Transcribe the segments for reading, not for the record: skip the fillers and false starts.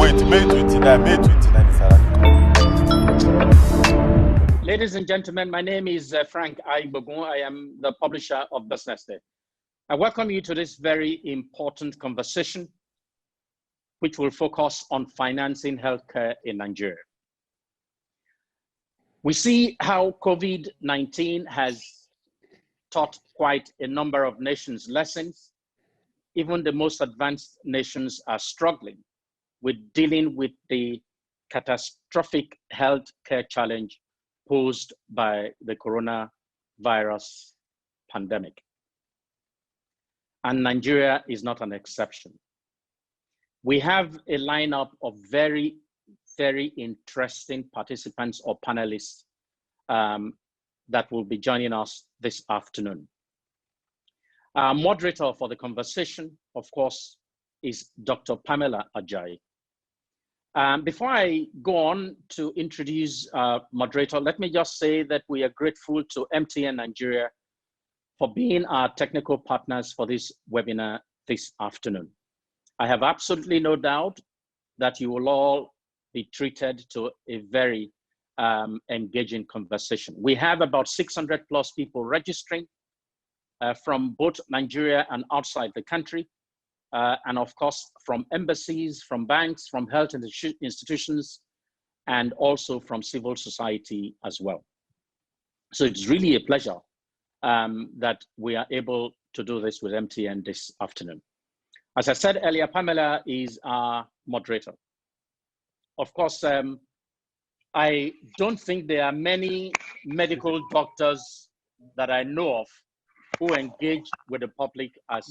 wait, May 29, May 29 is arriving. Ladies and gentlemen, my name is Frank Aibogun. I am the publisher of Business Day. I welcome you to this very important conversation, which will focus on financing healthcare in Nigeria. We see how COVID-19 has taught quite a number of nations lessons. Even the most advanced nations are struggling with dealing with the catastrophic healthcare challenge posed by the coronavirus pandemic. And Nigeria is not an exception. We have a lineup of very, very interesting participants or panelists that will be joining us this afternoon. Our moderator for the conversation, of course, is Dr. Pamela Ajayi. Before I go on to introduce our moderator, let me just say that we are grateful to MTN Nigeria for being our technical partners for this webinar this afternoon. I have absolutely no doubt that you will all be treated to a very engaging conversation. We have about 600 plus people registering from both Nigeria and outside the country. And of course, from embassies, from banks, from health institutions, and also from civil society as well. So it's really a pleasure that we are able to do this with MTN this afternoon. As I said earlier, Pamela is our moderator. Of course, I don't think there are many medical doctors that I know of who engage with the public as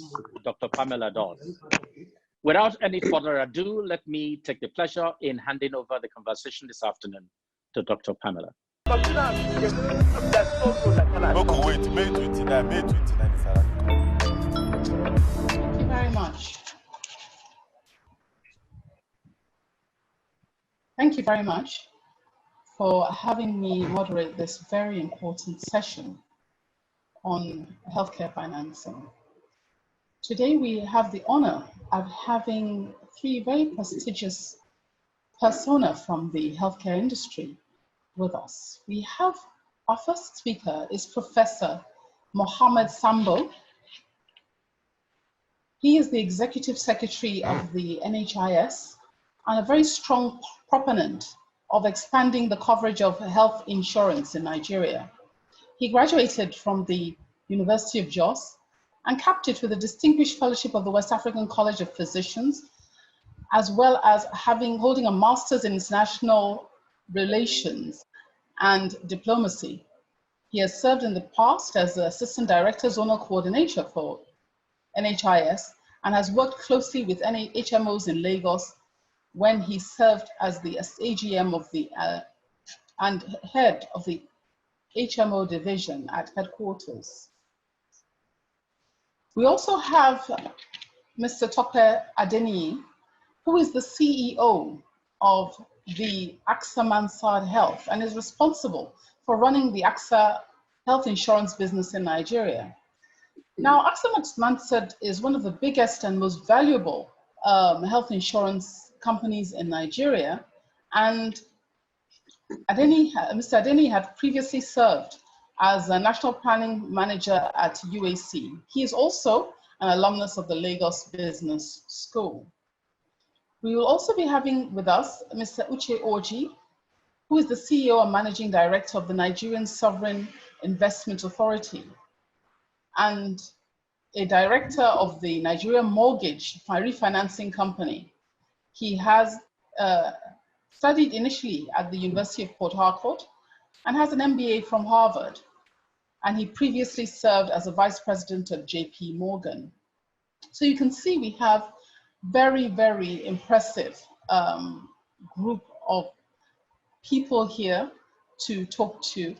Dr. Pamela does. Without any further ado, let me take the pleasure in handing over the conversation this afternoon to Dr. Pamela. Okay, wait, May 29, May 29 is arriving. Thank you very much. Thank you very much for having me moderate this very important session on healthcare financing. Today we have the honor of having three very prestigious persona from the healthcare industry with us. We have our first speaker is Professor Mohammed Sambo. He is the Executive Secretary of the NHIS and a very strong proponent of expanding the coverage of health insurance in Nigeria. He graduated from the University of Jos and capped it with a distinguished fellowship of the West African College of Physicians, as well as holding a master's in international relations and diplomacy. He has served in the past as the Assistant Director Zonal Coordinator for NHIS and has worked closely with HMOs in Lagos when he served as the AGM of the and head of the HMO division at headquarters. We also have Mr. Tope Adeniyi, who is the CEO of the AXA Mansard Health and is responsible for running the AXA health insurance business in Nigeria. Now, AXA Mansard is one of the biggest and most valuable health insurance companies in Nigeria, and Mr. Adeniyi had previously served as a National Planning Manager at UAC. He is also an alumnus of the Lagos Business School. We will also be having with us Mr. Uche Orji, who is the CEO and Managing Director of the Nigerian Sovereign Investment Authority and a director of the Nigerian Mortgage Refinancing Company. He has studied initially at the University of Port Harcourt and has an MBA from Harvard. And he previously served as a vice president at JP Morgan. So you can see we have very, very impressive group of people here to talk to.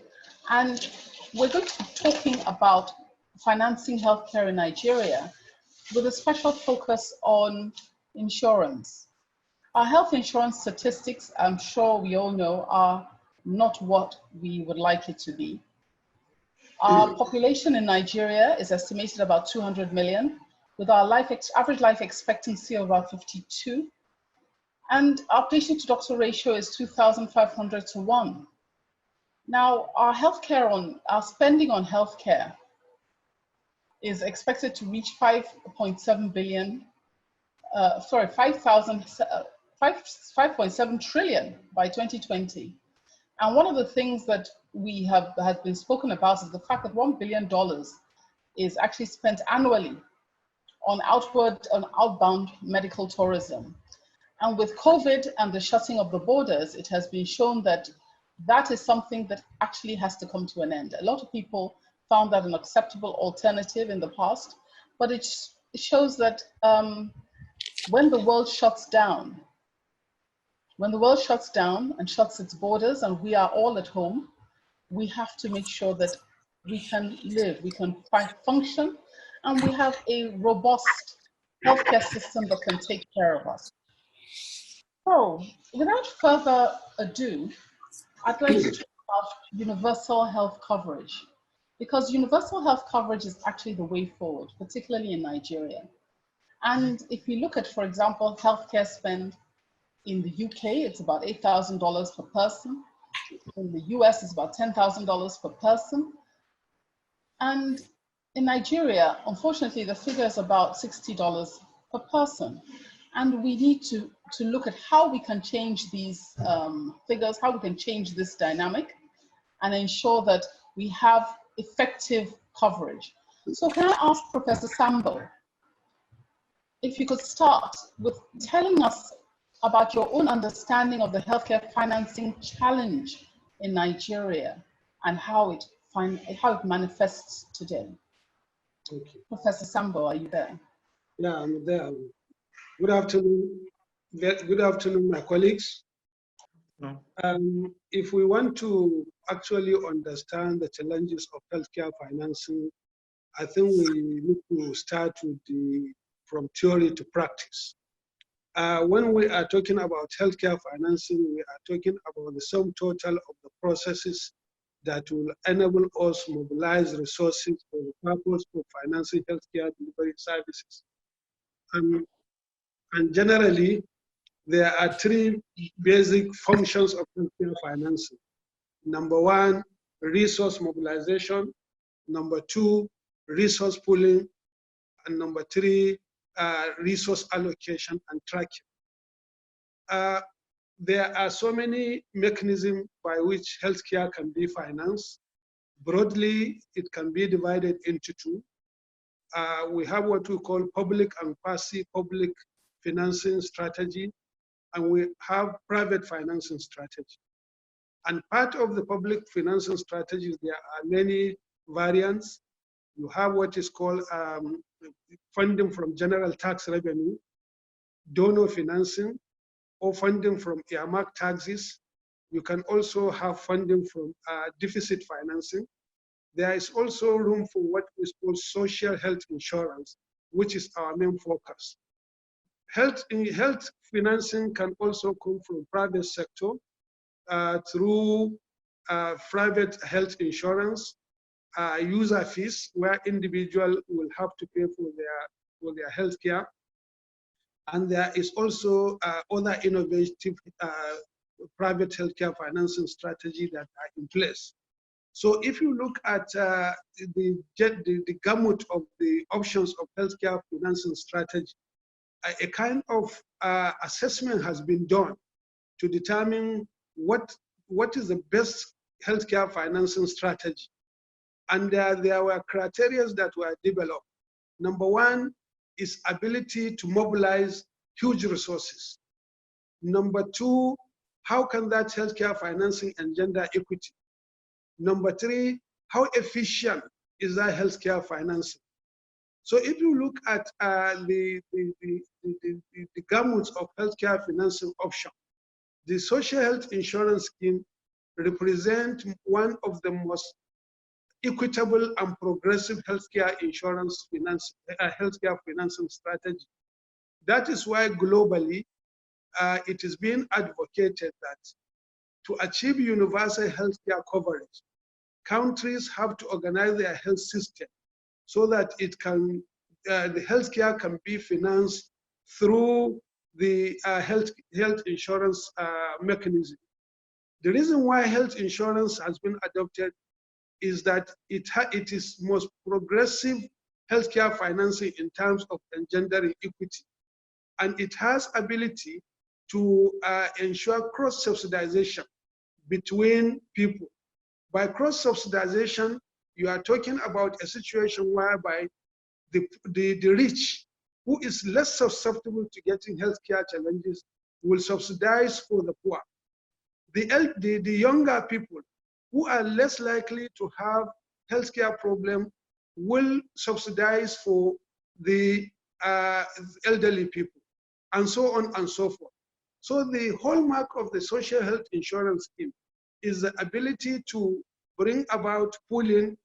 And we're going to be talking about financing healthcare in Nigeria with a special focus on insurance. Our health insurance statistics, I'm sure we all know, are not what we would like it to be. Our population in Nigeria is estimated about 200 million, with our average life expectancy of about 52. And our patient to doctor ratio is 2,500 to 1. Now, our spending on healthcare is expected to reach 5.7 billion, 5.7 trillion by 2020. And one of the things that has been spoken about is the fact that $1 billion is actually spent annually on outbound medical tourism. And with COVID and the shutting of the borders, it has been shown that that is something that actually has to come to an end. A lot of people found that an acceptable alternative in the past, but it shows that when the world shuts down and shuts its borders and we are all at home, we have to make sure that we can live, we can function, and we have a robust healthcare system that can take care of us. So, without further ado, I'd like to talk about universal health coverage, because universal health coverage is actually the way forward, particularly in Nigeria. And if you look at, for example, healthcare spend in the UK, it's about $8,000 per person. In the US, it's about $10,000 per person. And in Nigeria, unfortunately, the figure is about $60 per person. And we need to look at how we can change these figures, how we can change this dynamic and ensure that we have effective coverage. So can I ask Professor Sambo, if you could start with telling us about your own understanding of the healthcare financing challenge in Nigeria and how it manifests today. Okay. Professor Sambo, are you there? Yeah, I'm there. Good afternoon. Good afternoon, my colleagues. No. If we want to actually understand the challenges of healthcare financing, I think we need to start with from theory to practice. When we are talking about healthcare financing, we are talking about the sum total of the processes that will enable us mobilize resources for the purpose of financing healthcare delivery services. And generally, there are three basic functions of healthcare financing. Number one, resource mobilization. Number two, resource pooling. And number three, resource allocation and tracking. There are so many mechanisms by which healthcare can be financed. Broadly, it can be divided into two. We have what we call public and quasi-public financing strategy, and we have private financing strategy. And part of the public financing strategies, there are many variants. You have what is called funding from general tax revenue, donor financing, or funding from earmark taxes. You can also have funding from deficit financing. There is also room for what is called social health insurance, which is our main focus. Health financing can also come from private sector through private health insurance, user fees, where individual will have to pay for their health care. And there is also other innovative private healthcare financing strategy that are in place. So if you look at the gamut of the options of healthcare financing strategy, a kind of assessment has been done to determine what is the best healthcare financing strategy. And there were criteria that were developed. Number one is ability to mobilize huge resources. Number two, how can that healthcare financing engender equity? Number three, how efficient is that healthcare financing? So if you look at the gamut of healthcare financing options, the social health insurance scheme represents one of the most equitable and progressive healthcare financing strategy. That is why globally it is being advocated that to achieve universal healthcare coverage, countries have to organize their health system so that it can the healthcare can be financed through the health insurance mechanism. The reason why health insurance has been adopted is that it is most progressive healthcare financing in terms of engendering equity, and it has ability to ensure cross-subsidization between people. By cross-subsidization, you are talking about a situation whereby the rich, who is less susceptible to getting healthcare challenges, will subsidize for the poor. The younger people, who are less likely to have healthcare problem, will subsidize for the elderly people, and so on and so forth. So the hallmark of the social health insurance scheme is the ability to bring about pooling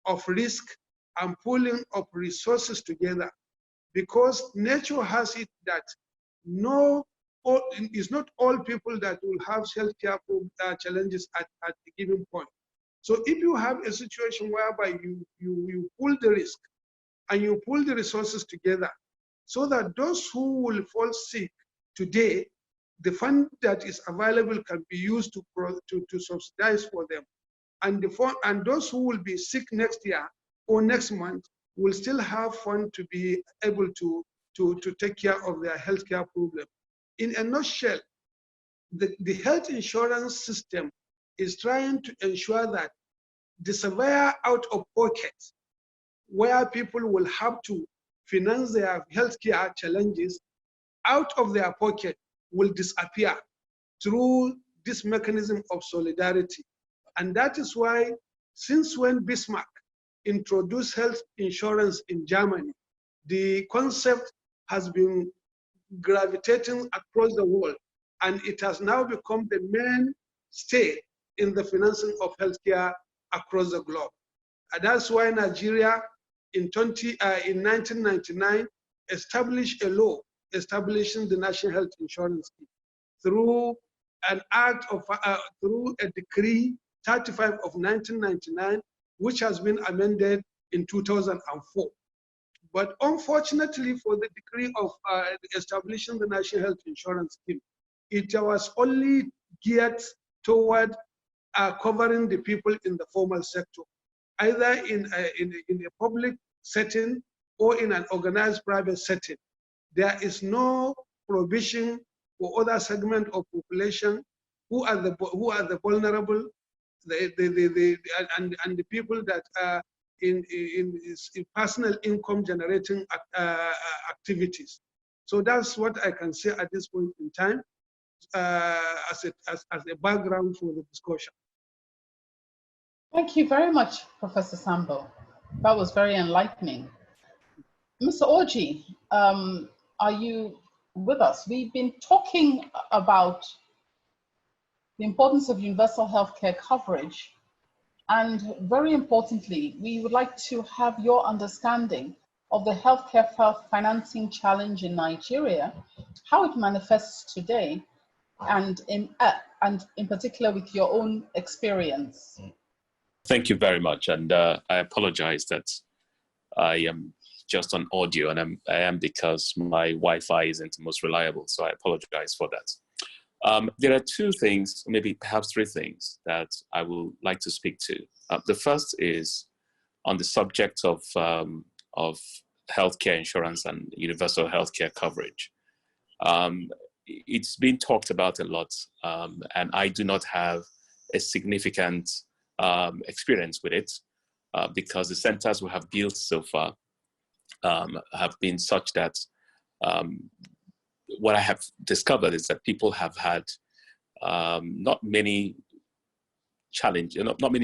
of risk and pooling of resources together, because nature has it that it's not all people that will have healthcare challenges at a given point. So if you have a situation whereby you pool the risk and you pool the resources together, so that those who will fall sick today, the fund that is available can be used to subsidize for them. And those who will be sick next year or next month will still have fund to be able to take care of their healthcare problem. In a nutshell, the health insurance system is trying to ensure that the severe out of pocket, where people will have to finance their healthcare challenges out of their pocket, will disappear through this mechanism of solidarity. And that is why, since when Bismarck introduced health insurance in Germany, the concept has been gravitating across the world, and it has now become the mainstay in the financing of healthcare across the globe. And that's why Nigeria in 1999 established a law establishing the National Health Insurance Scheme through an act of, through a decree 35 of 1999, which has been amended in 2004. But unfortunately for the decree of establishing the National Health Insurance Scheme, it was only geared toward covering the people in the formal sector, either in a public setting or in an organized private setting. There is no provision for other segment of population who are the vulnerable, and the people that are in personal income generating activities. So that's what I can say at this point in time as a background for the discussion. Thank you very much, Professor Sambo. That was very enlightening. Mr. Orji, are you with us? We've been talking about the importance of universal healthcare coverage, and very importantly, we would like to have your understanding of the healthcare financing challenge in Nigeria, how it manifests today, and in particular with your own experience. Thank you very much, and I apologize that I am just on audio, and I am because my Wi-Fi isn't the most reliable, so I apologize for that. There are two things, maybe perhaps three things, that I would like to speak to. The first is on the subject of healthcare insurance and universal healthcare coverage. It's been talked about a lot, and I do not have a significant experience with it because the centers we have built so far have been such that what I have discovered is that people have had not many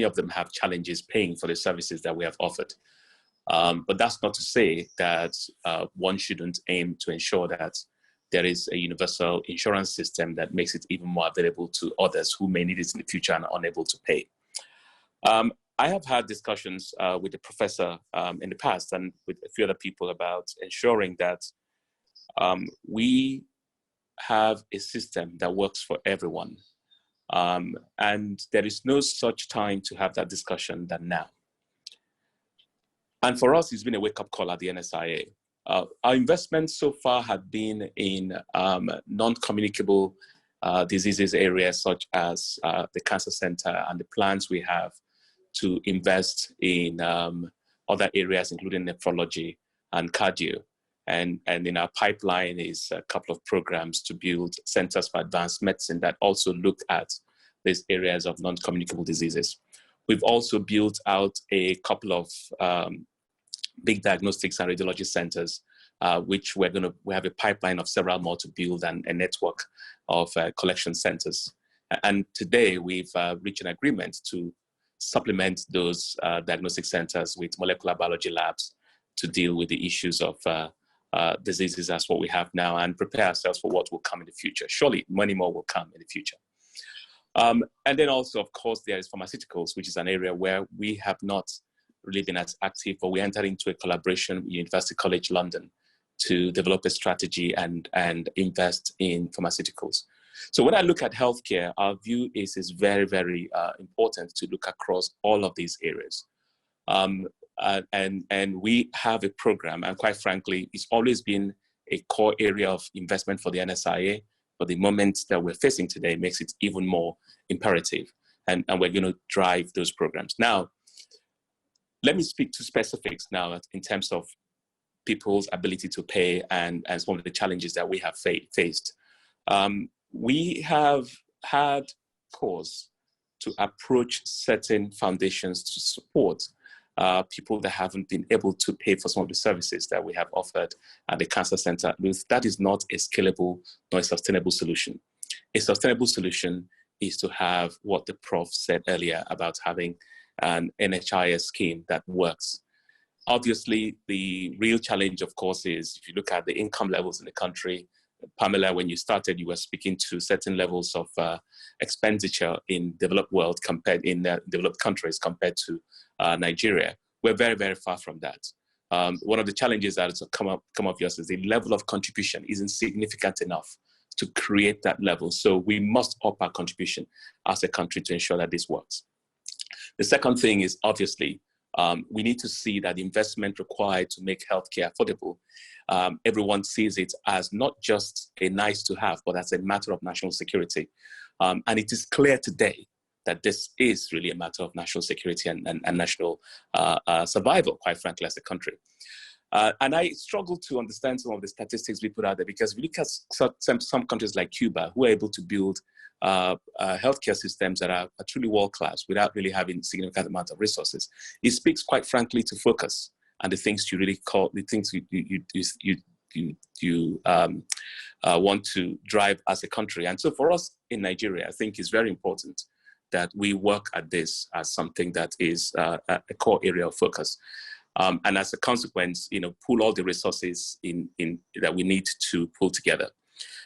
of them have challenges paying for the services that we have offered. But that's not to say that one shouldn't aim to ensure that there is a universal insurance system that makes it even more available to others who may need it in the future and are unable to pay. I have had discussions with the professor in the past and with a few other people about ensuring that we have a system that works for everyone. And there is no such time to have that discussion than now. And for us, it's been a wake-up call at the NSIA. Our investments so far have been in non-communicable diseases areas such as the cancer center, and the plans we have to invest in other areas, including nephrology and cardio. And in our pipeline is a couple of programs to build centers for advanced medicine that also look at these areas of non-communicable diseases. We've also built out a couple of big diagnostics and radiology centers, which we have a pipeline of several more to build, and a network of collection centers. And today we've reached an agreement to supplement those diagnostic centers with molecular biology labs to deal with the issues of diseases as what we have now, and prepare ourselves for what will come in the future. Surely many more will come in the future. And then also, of course, there is pharmaceuticals, which is an area where we have not really been as active, but we entered into a collaboration with University College London to develop a strategy and invest in pharmaceuticals. So when I look at healthcare, our view is very, very important to look across all of these areas. And we have a program, and quite frankly, it's always been a core area of investment for the NSIA, but the moment that we're facing today makes it even more imperative, and we're going to drive those programs. Now, let me speak to specifics now in terms of people's ability to pay and some of the challenges that we have faced. We have had cause to approach certain foundations to support people that haven't been able to pay for some of the services that we have offered at the cancer center. That is not a scalable nor a sustainable solution. A sustainable solution is to have what the prof said earlier about having an NHIS scheme that works. Obviously, the real challenge, of course, is if you look at the income levels in the country. Pamela, when you started, you were speaking to certain levels of expenditure in developed world developed countries compared to Nigeria. We're very, very far from that. One of the challenges that has come obvious is the level of contribution isn't significant enough to create that level. So we must up our contribution as a country to ensure that this works. The second thing is, obviously, we need to see that the investment required to make healthcare affordable, everyone sees it as not just a nice to have, but as a matter of national security. And it is clear today that this is really a matter of national security and national survival, quite frankly, as a country. And I struggle to understand some of the statistics we put out there, because we look at some countries like Cuba, who are able to build healthcare systems that are truly world-class without really having significant amount of resources. It speaks, quite frankly, to focus and the things you really call, the things you want to drive as a country. And so for us in Nigeria, I think it's very important that we work at this as something that is a core area of focus. And as a consequence, pull all the resources in that we need to pull together.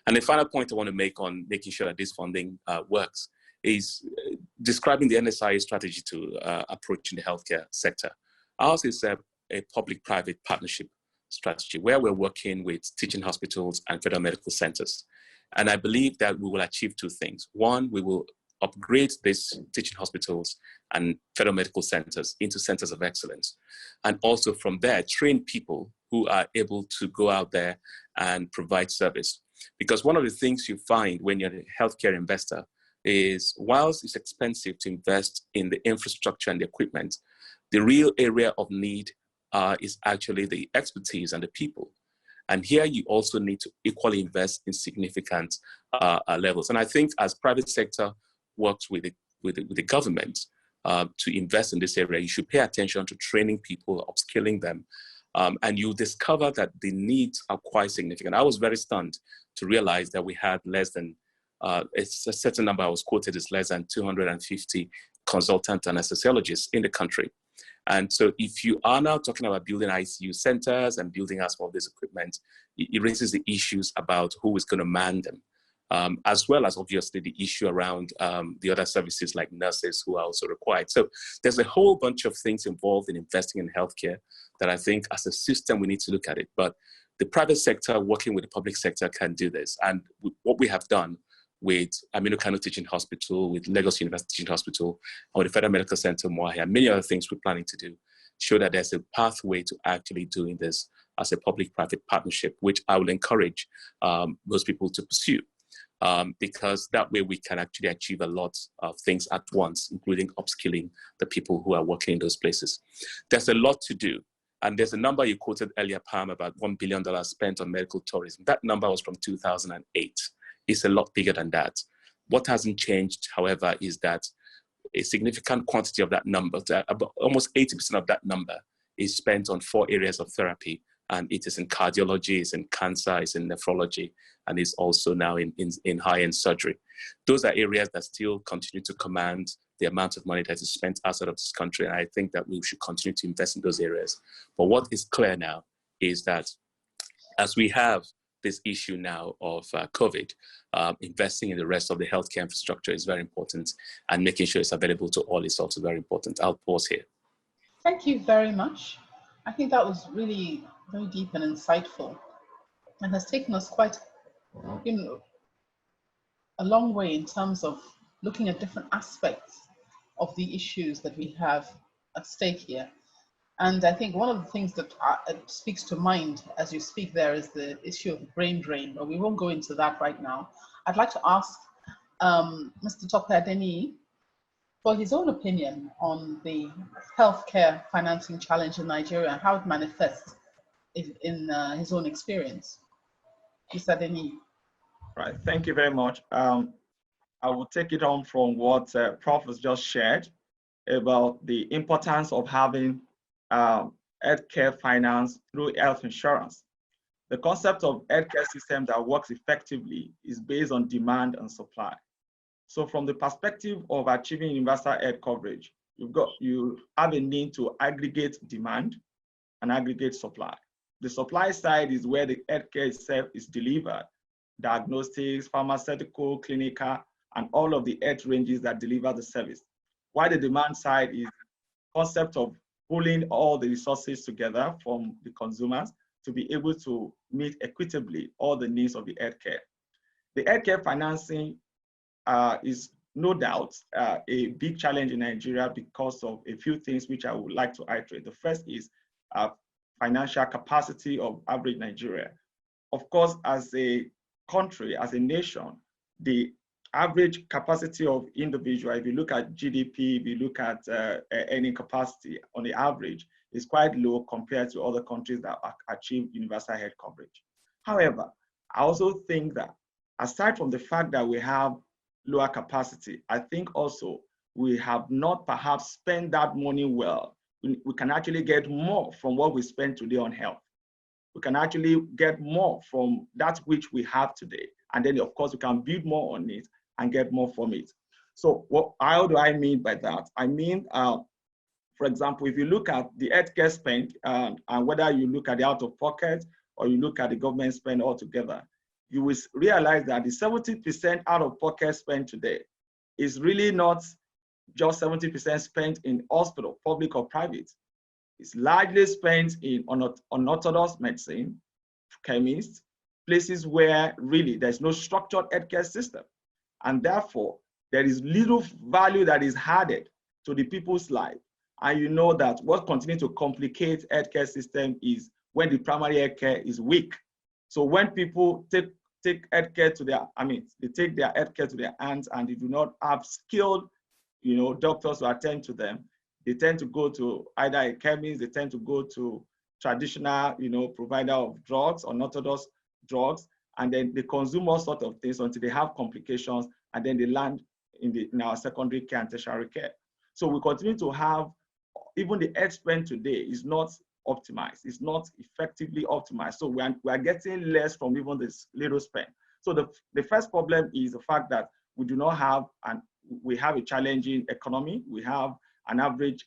And the final point I want to make on making sure that this funding works is describing the NSIA strategy to approach in the healthcare sector. Ours is a public-private partnership strategy where we're working with teaching hospitals and federal medical centers. And I believe that we will achieve two things. One, we will upgrade these teaching hospitals and federal medical centers into centers of excellence. And also from there, train people who are able to go out there and provide service. Because one of the things you find when you're a healthcare investor is, whilst it's expensive to invest in the infrastructure and the equipment, the real area of need is actually the expertise and the people. And here you also need to equally invest in significant levels. And I think as private sector works with the government to invest in this area, you should pay attention to training people, upskilling them, and you discover that the needs are quite significant. I was very stunned to realize that we had less than, it's a certain number I was quoted as less than 250 consultant anesthesiologists in the country. And so if you are now talking about building ICU centers and building some of this equipment, it raises the issues about who is going to man them. As well as obviously the issue around the other services like nurses who are also required. So there's a whole bunch of things involved in investing in healthcare that I think as a system we need to look at it. But the private sector working with the public sector can do this. And what we have done with Aminu Kano Teaching Hospital, with Lagos University Teaching Hospital, and with the Federal Medical Center, Moahi, and many other things we're planning to do, show that there's a pathway to actually doing this as a public-private partnership, which I will encourage most people to pursue. Because that way we can actually achieve a lot of things at once, including upskilling the people who are working in those places. There's a lot to do. And there's a number you quoted earlier, Pam, about $1 billion spent on medical tourism. That number was from 2008. It's a lot bigger than that. What hasn't changed, however, is that a significant quantity of that number, about almost 80% of that number, is spent on 4 areas of therapy. And it is in cardiology, it's in cancer, it's in nephrology, and it's also now in high-end surgery. Those are areas that still continue to command the amount of money that is spent outside of this country. And I think that we should continue to invest in those areas. But what is clear now is that as we have this issue now of COVID, investing in the rest of the healthcare infrastructure is very important, and making sure it's available to all is also very important. I'll pause here. Thank you very much. I think that was really very deep and insightful, and has taken us quite, a long way in terms of looking at different aspects of the issues that we have at stake here. And I think one of the things that speaks to mind as you speak there is the issue of brain drain, but we won't go into that right now. I'd like to ask Mr. Tope Adeniyi for his own opinion on the healthcare financing challenge in Nigeria and how it manifests in his own experience. Mr. Adeniyi. Right, thank you very much. I will take it on from what Prof has just shared about the importance of having healthcare finance through health insurance. The concept of healthcare system that works effectively is based on demand and supply. So from the perspective of achieving universal health coverage, you have a need to aggregate demand and aggregate supply. The supply side is where the healthcare itself is delivered, diagnostics, pharmaceutical, clinical, and all of the health ranges that deliver the service. While the demand side is the concept of pulling all the resources together from the consumers to be able to meet equitably all the needs of the healthcare. The healthcare financing is no doubt a big challenge in Nigeria because of a few things which I would like to iterate. The first is financial capacity of average Nigeria. Of course, as a country, as a nation, the average capacity of individual, if you look at GDP, if you look at earning capacity on the average, is quite low compared to other countries that achieve universal health coverage. However, I also think that aside from the fact that we have lower capacity, I think also we have not perhaps spent that money well. We can actually get more from what we spend today on health. We can actually get more from that which we have today. And then of course we can build more on it and get more from it. So how do I mean by that? I mean, for example, if you look at the healthcare spend, and whether you look at the out of pocket or you look at the government spend altogether, you will realize that the 70% out of pocket spend today is really not just 70% spent in hospital, public or private. It's largely spent in unorthodox medicine, chemists, places where really there's no structured healthcare system. And therefore, there is little value that is added to the people's life. And you know that what continues to complicate healthcare system is when the primary healthcare is weak. So when people take healthcare to their, they take their healthcare to their hands and they do not have skilled, doctors to attend to them, they tend to go to either a chemist, they tend to go to traditional, provider of drugs or unorthodox drugs, and then they consume all sorts of things until they have complications, and then they land in our secondary care and tertiary care. So we continue to have, even the health spend today is not optimized. It's not effectively optimized. So we are getting less from even this little spend. So the first problem is the fact that we do not have, and we have a challenging economy. We have an average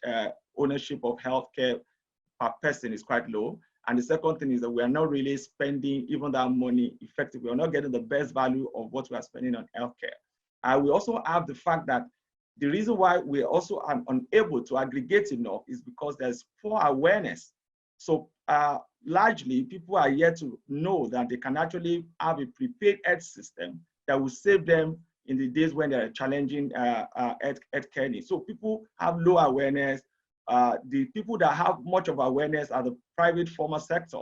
ownership of healthcare per person is quite low. And the second thing is that we are not really spending even that money effectively. We're not getting the best value of what we are spending on healthcare. We also have the fact that the reason why we also are unable to aggregate enough is because there's poor awareness. So largely, people are yet to know that they can actually have a prepaid health system that will save them in the days when there are challenging healthcare needs. So people have low awareness. the people that have much of awareness are the private sector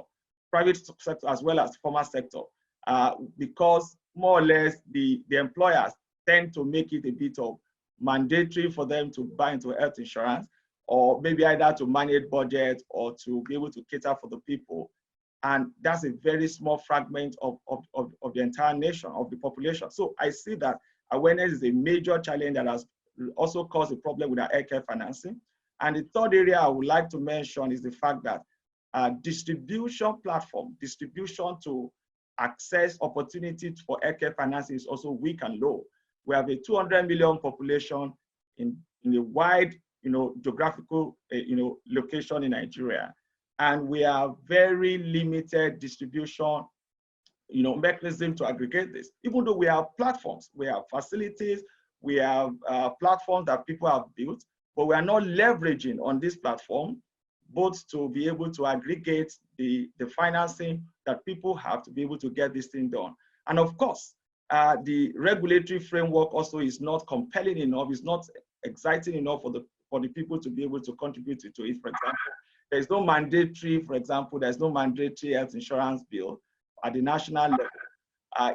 as well as formal sector, because more or less the employers tend to make it a bit of mandatory for them to buy into health insurance, or maybe either to manage budget or to be able to cater for the people. And that's a very small fragment of the entire nation, of the population. So I see that awareness is a major challenge that has also caused a problem with our healthcare financing. And the third area I would like to mention is the fact that distribution to access opportunities for healthcare financing is also weak and low. We have a 200 million population in a wide, geographical, location in Nigeria, and we have very limited distribution, mechanism to aggregate this. Even though we have platforms, we have facilities, we have platforms that people have built, but we are not leveraging on this platform, both to be able to aggregate the financing that people have to be able to get this thing done. And of course, the regulatory framework also is not compelling enough, it's not exciting enough for the people to be able to contribute to it. For example, there's no mandatory health insurance bill at the national level.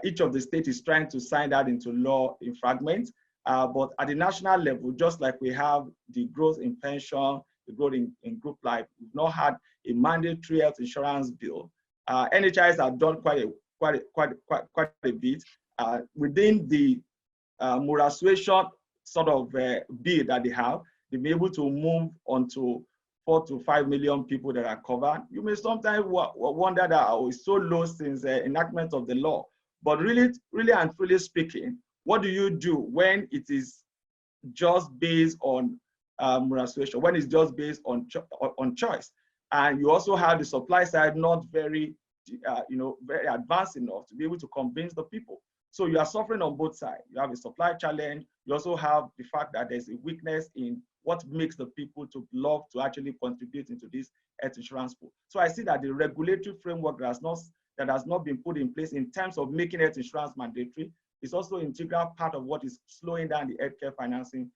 Each of the states is trying to sign that into law in fragments, but at the national level, just like we have the growth in pension, the growth in group life, we've not had a mandatory health insurance bill. NHIs have done quite a bit within the moratorium sort of bill that they have. They've been able to move on to 4 to 5 million people that are covered. You may sometimes wonder that it's so low since the enactment of the law. But really and truly speaking, what do you do when it is just based on moratorium, when it's just based on choice? And you also have the supply side not very, very advanced enough to be able to convince the people. So you are suffering on both sides. You have a supply challenge. You also have the fact that there's a weakness in what makes the people to love to actually contribute into this health insurance pool. So I see that the regulatory framework that has not been put in place in terms of making health insurance mandatory is also an integral part of what is slowing down the healthcare financing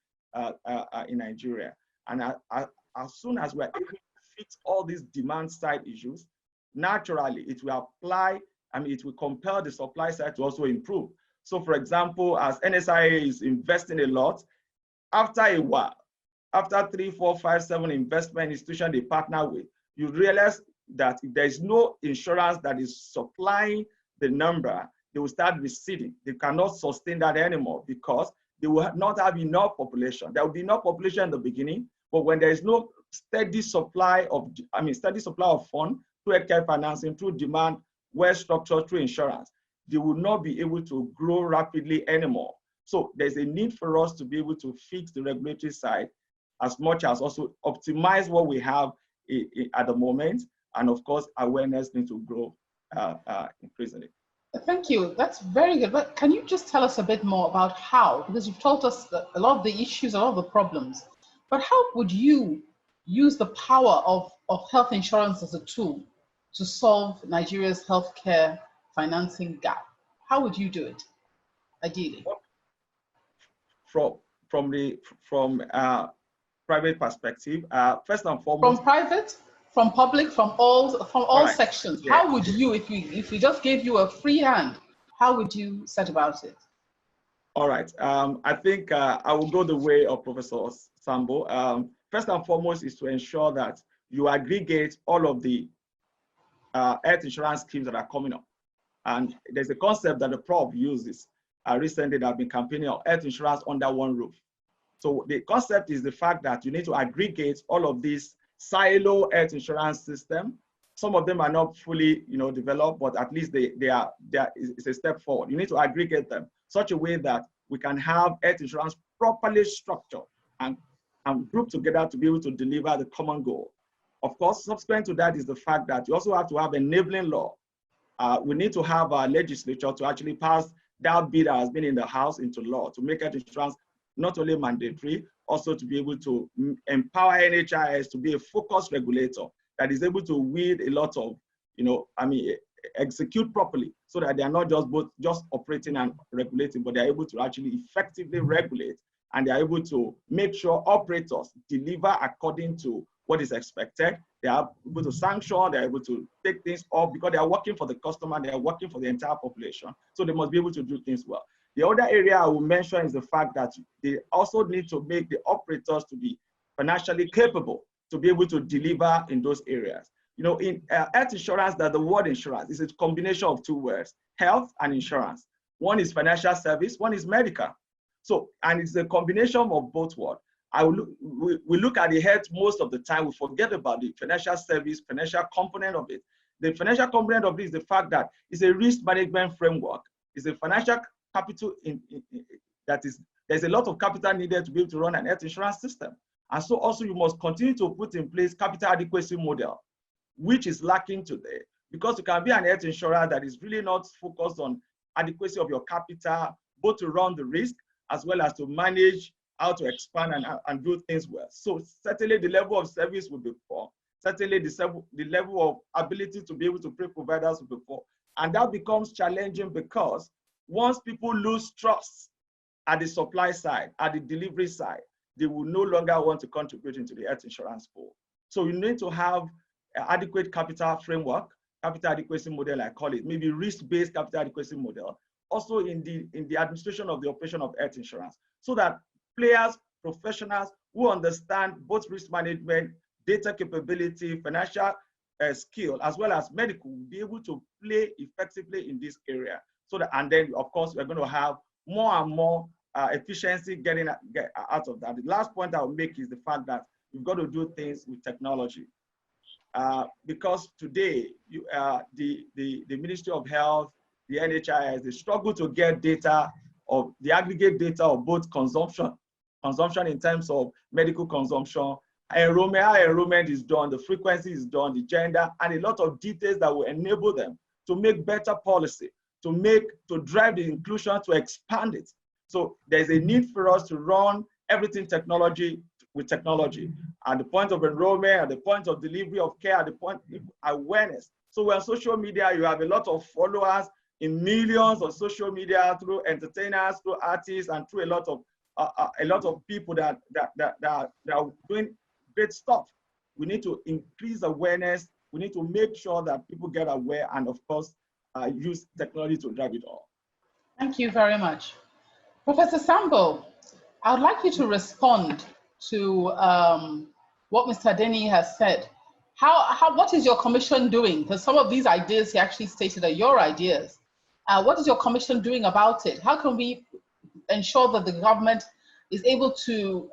in Nigeria. And as soon as we're able to fix all these demand side issues, naturally it will it will compel the supply side to also improve. So for example, as NSIA is investing a lot, after a while, after 3, 4, 5, 7 investment institutions they partner with, you realize that if there is no insurance that is supplying the number, they will start receding. They cannot sustain that anymore because they will not have enough population. There will be enough population in the beginning, but when there is no steady supply of funds through healthcare financing, through demand, well structured through insurance, they will not be able to grow rapidly anymore. So there's a need for us to be able to fix the regulatory side as much as also optimize what we have at the moment. And of course, awareness needs to grow increasingly. Thank you. That's very good. But can you just tell us a bit more about how? Because you've told us a lot of the issues, a lot of the problems. But how would you use the power of health insurance as a tool to solve Nigeria's healthcare financing gap? How would you do it, ideally? From private perspective, first and foremost. From private, from public, from all right. Sections. Yeah. How would you, if we just gave you a free hand, how would you set about it? All right. I think I will go the way of Professor Sambo. First and foremost is to ensure that you aggregate all of the health insurance schemes that are coming up. And there's a concept that the Prof uses recently that I've been campaigning on, health insurance under one roof. So the concept is the fact that you need to aggregate all of these silo health insurance system. Some of them are not fully, developed, but at least it's a step forward. You need to aggregate them such a way that we can have health insurance properly structured and grouped together to be able to deliver the common goal. Of course, subsequent to that is the fact that you also have to have enabling law. We need to have our legislature to actually pass that bill that has been in the House into law to make health insurance not only mandatory, also to be able to empower NHIS to be a focused regulator that is able to wield a lot of, execute properly so that they are not just operating and regulating, but they're able to actually effectively regulate and they are able to make sure operators deliver according to what is expected. They are able to sanction, they are able to take things off because they are working for the customer, they are working for the entire population. So they must be able to do things well. The other area I will mention is the fact that they also need to make the operators to be financially capable to be able to deliver in those areas. You know, in health insurance, that the word insurance is a combination of two words, health and insurance. One is financial service, one is medical. So, and it's a combination of both words. We look at the health most of the time, we forget about the financial service, financial component of it. The financial component of it is the fact that it's a risk management framework. It's a financial capital there's a lot of capital needed to be able to run an health insurance system. And so also you must continue to put in place capital adequacy model, which is lacking today, because you can be an health insurer that is really not focused on adequacy of your capital, both to run the risk as well as to manage how to expand and do things well. So certainly the level of service will be poor. Certainly the level of ability to be able to pay providers will be poor. And that becomes challenging because once people lose trust at the supply side, at the delivery side, they will no longer want to contribute into the health insurance pool. So you need to have an adequate capital framework, capital adequacy model, I call it, maybe risk-based capital adequacy model, also in the administration of the operation of health insurance, so that players, professionals who understand both risk management, data capability, financial skill, as well as medical, will be able to play effectively in this area. So that, and then of course, we're going to have more and more efficiency getting out of that. The last point I will make is the fact that we've got to do things with technology. Because today, the Ministry of Health, the NHIS, they struggle to get data of the aggregate data of both consumption in terms of medical consumption, enrollment, how enrollment is done, the frequency is done, the gender, and a lot of details that will enable them to make better policy, to drive the inclusion, to expand it. So there's a need for us to run everything with technology at the point of enrollment, at the point of delivery of care, at the point of awareness. So when social media, you have a lot of followers in millions of social media through entertainers, through artists, and through a lot of people that are doing great stuff. We need to increase awareness. We need to make sure that people get aware, and of course, use technology to drive it all. Thank you very much. Professor Sambo, I would like you to respond to what Mr. Denny has said. What is your commission doing? Because some of these ideas he actually stated are your ideas. What is your commission doing about it? How can we ensure that the government is able to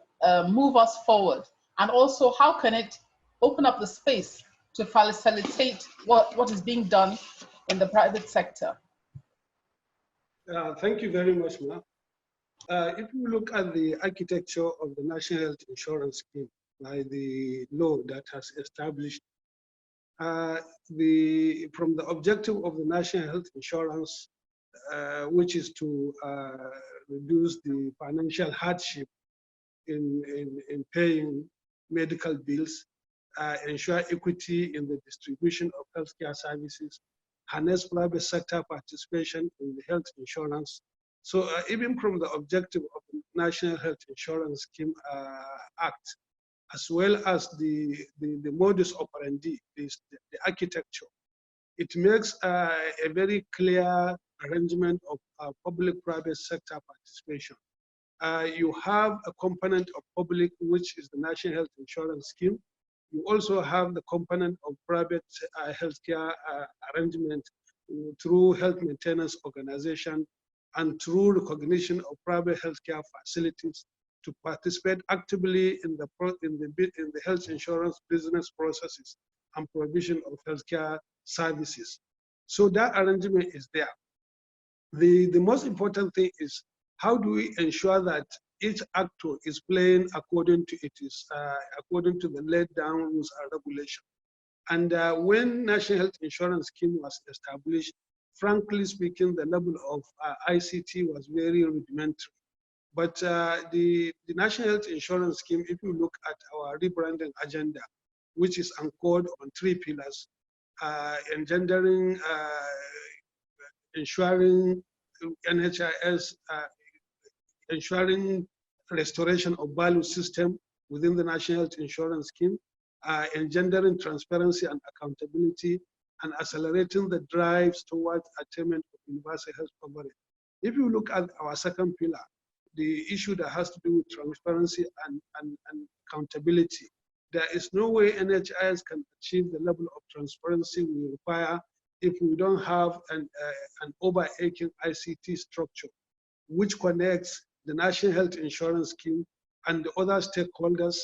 move us forward? And also, how can it open up the space to facilitate what is being done in the private sector? Thank you very much, Ma. If you look at the architecture of the National Health Insurance Scheme, by the law that has established from the objective of the National Health Insurance, which is to reduce the financial hardship in paying medical bills, ensure equity in the distribution of healthcare services, harness private sector participation in the health insurance. So even from the objective of the National Health Insurance Scheme Act, as well as the modus operandi, the architecture, it makes a very clear arrangement of public-private sector participation. You have a component of public, which is the National Health Insurance Scheme. You also have the component of private healthcare arrangement through health maintenance organization and through recognition of private healthcare facilities to participate actively in the health insurance business processes and provision of healthcare services. So that arrangement is there. The most important thing is, how do we ensure that each actor is playing according to the laid down rules and regulation? And when National Health Insurance Scheme was established, frankly speaking, the level of ICT was very rudimentary. But the National Health Insurance Scheme, if you look at our rebranding agenda, which is anchored on 3 pillars, engendering, ensuring NHIS, ensuring restoration of value system within the National Health Insurance Scheme, engendering transparency and accountability, and accelerating the drives towards attainment of universal health coverage. If you look at our second pillar, the issue that has to do with transparency and accountability, there is no way NHIS can achieve the level of transparency we require if we don't have an overarching ICT structure which connects the National Health Insurance Scheme and the other stakeholders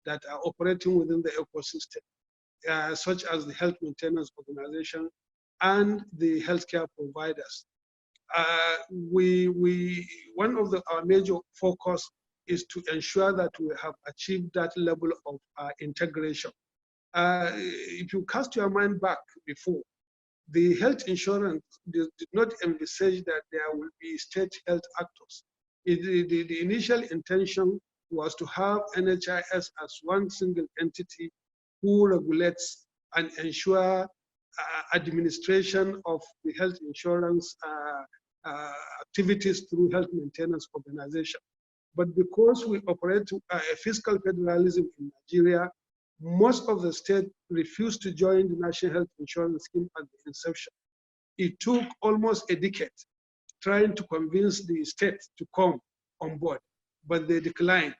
that are operating within the ecosystem, such as the health maintenance organization and the healthcare providers. One of our major focus is to ensure that we have achieved that level of integration. If you cast your mind back before, the health insurance did not envisage that there will be state health actors. The initial intention was to have NHIS as one single entity who regulates and ensure administration of the health insurance activities through health maintenance organization. But because we operate a fiscal federalism in Nigeria, most of the states refused to join the National Health Insurance Scheme at the inception. It took almost a decade trying to convince the states to come on board, but they declined.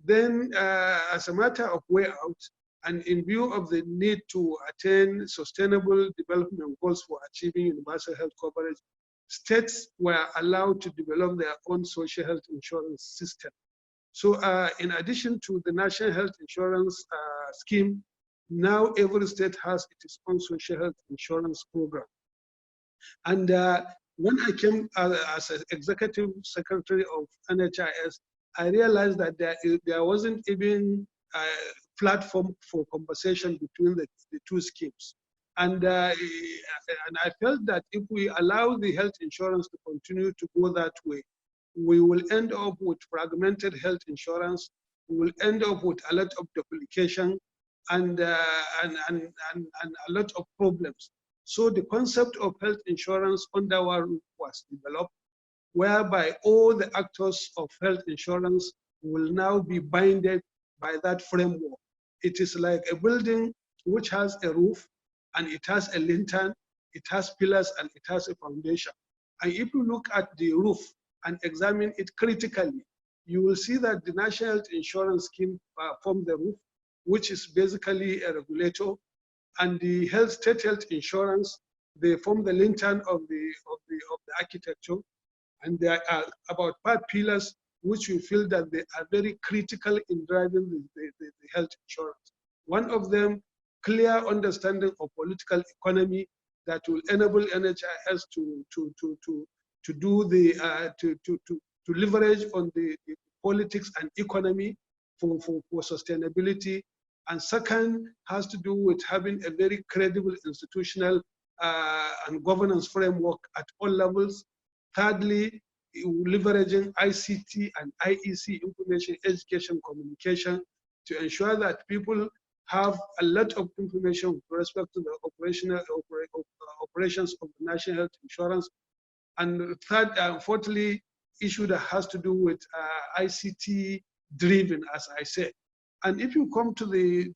Then, as a matter of way out, and in view of the need to attain sustainable development goals for achieving universal health coverage, states were allowed to develop their own social health insurance system. So in addition to the National Health Insurance Scheme, now every state has its own social health insurance program. And when I came as an executive secretary of NHIS, I realized that there wasn't even a platform for conversation between the two schemes. And I felt that if we allow the health insurance to continue to go that way, we will end up with fragmented health insurance. We will end up with a lot of duplication and a lot of problems. So the concept of health insurance under our roof was developed, whereby all the actors of health insurance will now be binded by that framework. It is like a building which has a roof, and it has a lintel, it has pillars, and it has a foundation. And if you look at the roof and examine it critically, you will see that the National Health Insurance Scheme forms the roof, which is basically a regulator, and the state health insurance, they form the lintel of the architecture, and there are about 5 pillars which we feel that they are very critical in driving the health insurance. One of them, clear understanding of political economy that will enable NHIS to leverage on the politics and economy for sustainability. And second has to do with having a very credible institutional and governance framework at all levels. Thirdly, leveraging ICT and IEC, information, education, communication, to ensure that people have a lot of information with respect to the operations of the National Health Insurance. And third, fourthly, issue that has to do with ICT driven, as I said. And if you come to the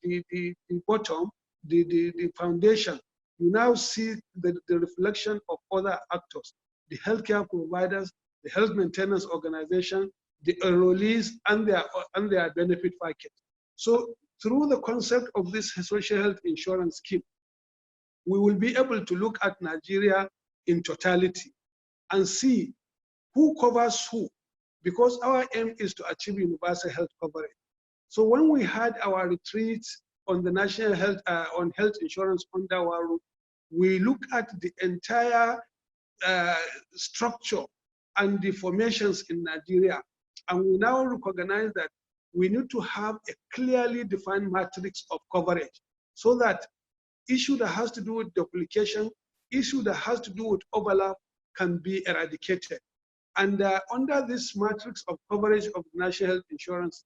bottom, the foundation, you now see the reflection of other actors, the healthcare providers, the health maintenance organization, the enrollees, and their benefit package. So through the concept of this social health insurance scheme, we will be able to look at Nigeria in totality and see who covers who, because our aim is to achieve universal health coverage. So when we had our retreats on the national health, on health insurance under our roof, we look at the entire structure and the formations in Nigeria. And we now recognize that we need to have a clearly defined matrix of coverage so that issue that has to do with duplication, issue that has to do with overlap can be eradicated. And under this matrix of coverage of the national health insurance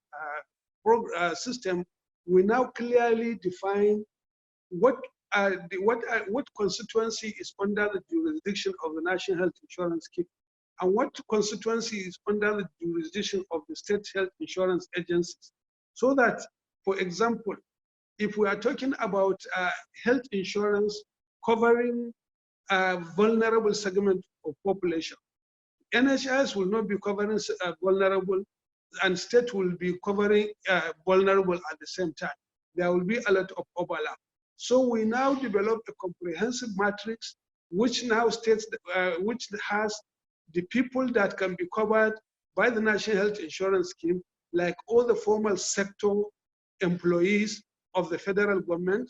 system, we now clearly define what constituency is under the jurisdiction of the national health insurance scheme. and what constituency is under the jurisdiction of the state health insurance agencies. So that, for example, if we are talking about health insurance covering a vulnerable segment of population, NHS will not be covering vulnerable, and state will be covering vulnerable at the same time. There will be a lot of overlap. So we now develop a comprehensive matrix which now states, which has the people that can be covered by the National Health Insurance Scheme, like all the formal sector employees of the federal government,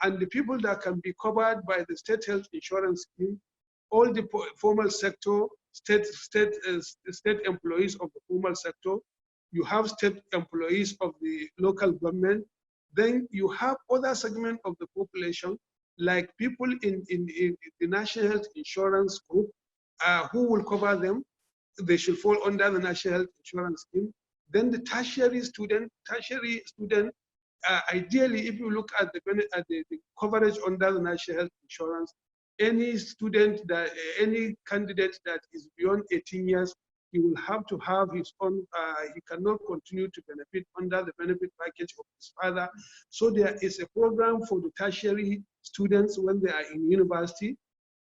and the people that can be covered by the state health insurance scheme, all the formal sector, state employees of the formal sector. You have state employees of the local government. Then you have other segment of the population, like people in the National Health Insurance Group, who will cover them. They should fall under the National Health Insurance Scheme. Then the tertiary student, ideally, if you look at the coverage under the National Health Insurance, any student, any candidate that is beyond 18 years, he will have to have his own, he cannot continue to benefit under the benefit package of his father. So there is a program for the tertiary students when they are in university.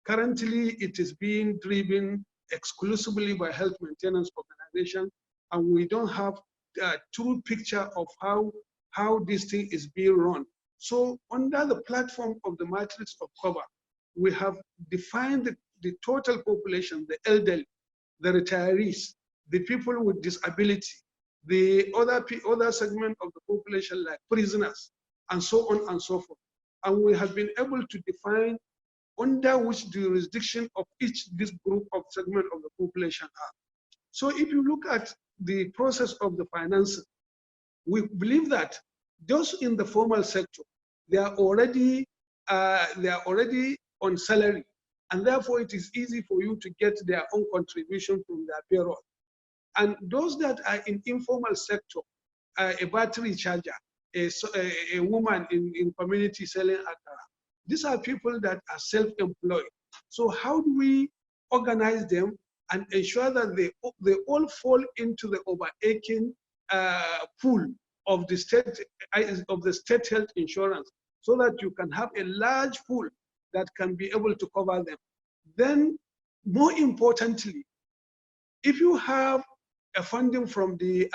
Currently, it is being driven exclusively by health maintenance organizations, and we don't have a true picture of how this thing is being run. So under the platform of the matrix of cover, we have defined the total population, the elderly, the retirees, the people with disability, the other segment of the population like prisoners, and so on and so forth. And we have been able to define under which jurisdiction of this group of segment of the population are. So if you look at the process of the financing, we believe that those in the formal sector, they are already on salary, and therefore it is easy for you to get their own contribution from their payroll. And those that are in informal sector, a battery charger, a woman in community selling akara, these are people that are self-employed. So how do we organize them and ensure that they all fall into the overarching pool of the state health insurance, so that you can have a large pool that can be able to cover them? Then, more importantly, if you have a funding from the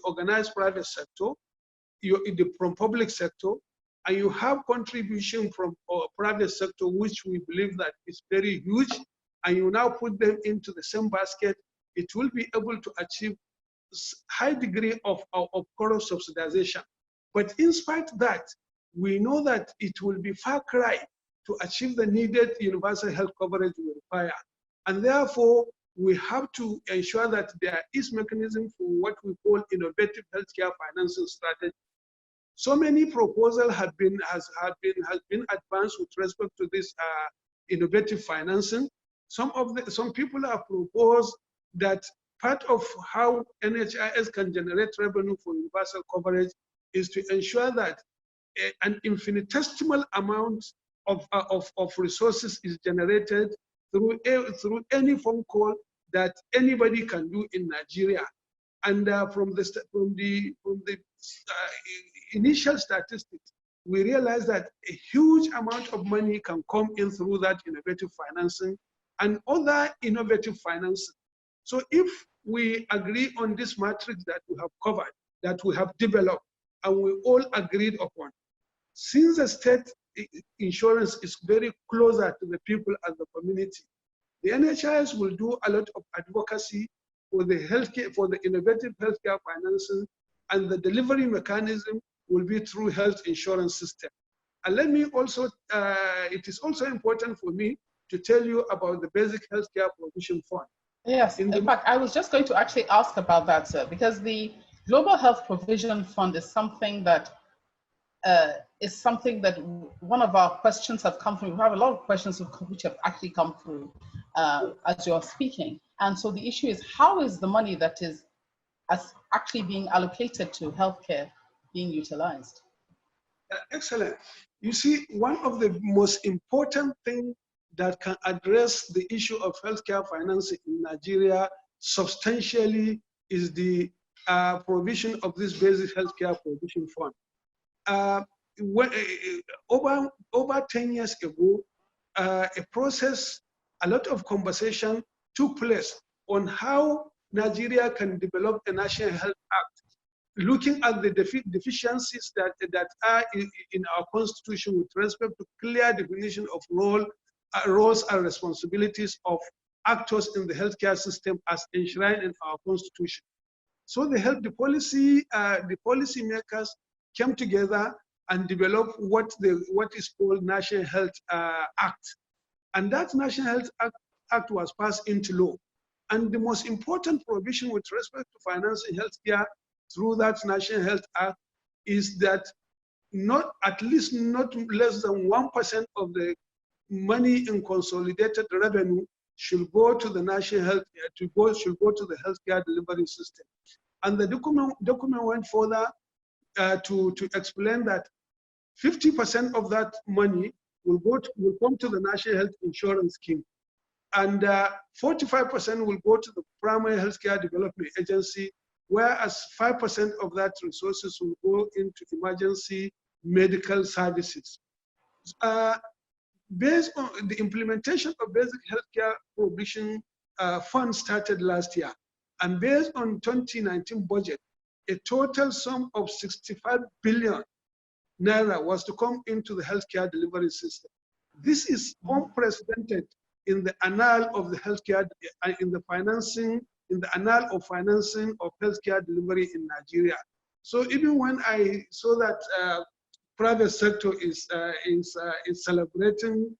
organized private sector, from public sector, and you have contribution from private sector, which we believe that is very huge, and you now put them into the same basket, it will be able to achieve high degree of cross subsidization. But in spite of that, we know that it will be far cry to achieve the needed universal health coverage we require. And therefore, we have to ensure that there is mechanism for what we call innovative healthcare financing strategy. So many proposals have been advanced with respect to this innovative financing. Some people have proposed that part of how NHIS can generate revenue for universal coverage is to ensure that an infinitesimal amount of resources is generated through any phone call that anybody can do in Nigeria. And from the initial statistics, we realized that a huge amount of money can come in through that innovative financing and other innovative financing. So if we agree on this matrix that we have covered, that we have developed, and we all agreed upon, since the state insurance is very closer to the people and the community, the NHIS will do a lot of advocacy for the healthcare, for the innovative healthcare financing, and the delivery mechanism will be through health insurance system. And let me also, it is also important for me to tell you about the basic healthcare provision fund. Yes, in fact, I was just going to actually ask about that, sir, because the Global Health Provision Fund is something that one of our questions have come through. We have a lot of questions which have actually come through as you're speaking. And so the issue is, how is the money that is actually being allocated to healthcare being utilized? Excellent. You see, one of the most important things that can address the issue of healthcare financing in Nigeria substantially is the provision of this basic healthcare provision fund. Over 10 years ago, a lot of conversation took place on how Nigeria can develop a national health act, looking at the deficiencies that are in our constitution with respect to clear definition of roles and responsibilities of actors in the healthcare system as enshrined in our constitution. So the policy makers came together and developed what is called National Health Act. And that National Health Act was passed into law. And the most important provision with respect to financing healthcare through that National Health Act is that not less than 1% of the money in consolidated revenue should go to the national health should go to the healthcare delivery system. And the document went further to explain that 50% of that money will come to the National Health Insurance Scheme, and 45% will go to the Primary Healthcare Development Agency, whereas 5% of that resources will go into emergency medical services. Based on the implementation of basic healthcare provision fund started last year, and based on 2019 budget, a total sum of 65 billion naira was to come into the healthcare delivery system. This is unprecedented in the annal of the healthcare, in the annal of financing of healthcare delivery in Nigeria. So even when I saw that private sector is celebrating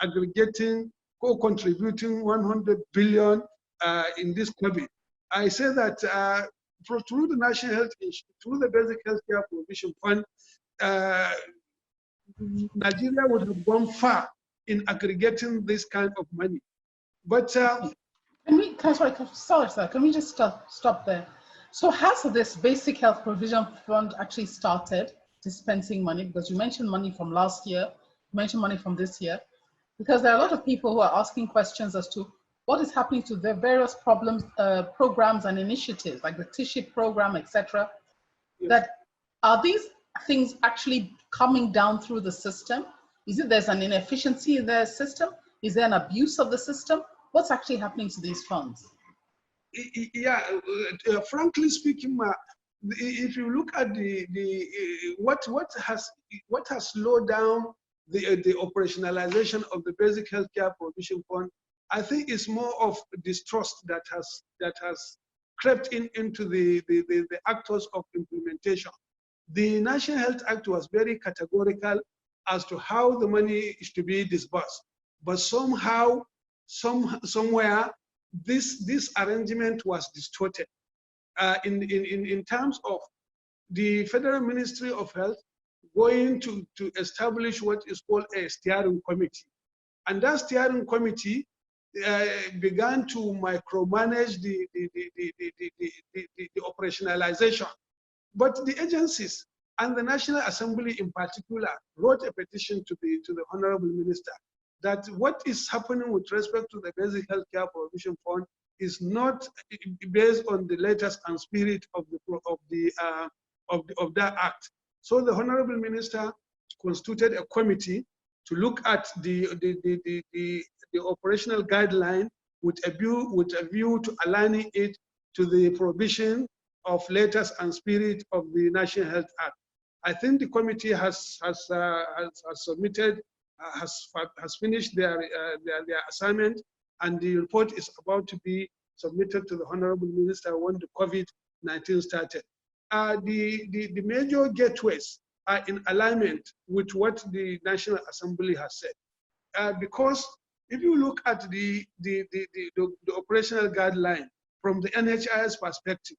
aggregating, co-contributing 100 billion in this COVID, I say that through the national health, through the basic healthcare provision fund, Nigeria would have gone far in aggregating this kind of money. But sorry, sir, can we just stop there? So has this basic health provision fund actually started dispensing money? Because you mentioned money from last year, you mentioned money from this year, because there are a lot of people who are asking questions as to what is happening to the various programs and initiatives, like the TISHIP program, etc. Yes. That are these things actually coming down through the system? Is it there's an inefficiency in the system? Is there an abuse of the system? What's actually happening to these funds? Yeah, frankly speaking, if you look at what has slowed down the operationalization of the basic healthcare provision fund, I think it's more of distrust that has crept into the actors of implementation. The National Health Act was very categorical as to how the money is to be disbursed, but somehow, somewhere, this arrangement was distorted in terms of the Federal Ministry of Health going to establish what is called a steering committee, and that steering committee began to micromanage the operationalization. But the agencies and the National Assembly in particular wrote a petition to the Honorable Minister that what is happening with respect to the basic healthcare provision fund is not based on the letters and spirit of that act. So the Honorable Minister constituted a committee to look at the operational guideline with a view to aligning it to the provision of letters and spirit of the National Health Act. I think the committee has submitted, has finished their assignment, and the report is about to be submitted to the Honorable Minister when the COVID-19 started. The major gateways are in alignment with what the National Assembly has said. Because if you look at the operational guideline from the NHIS perspective,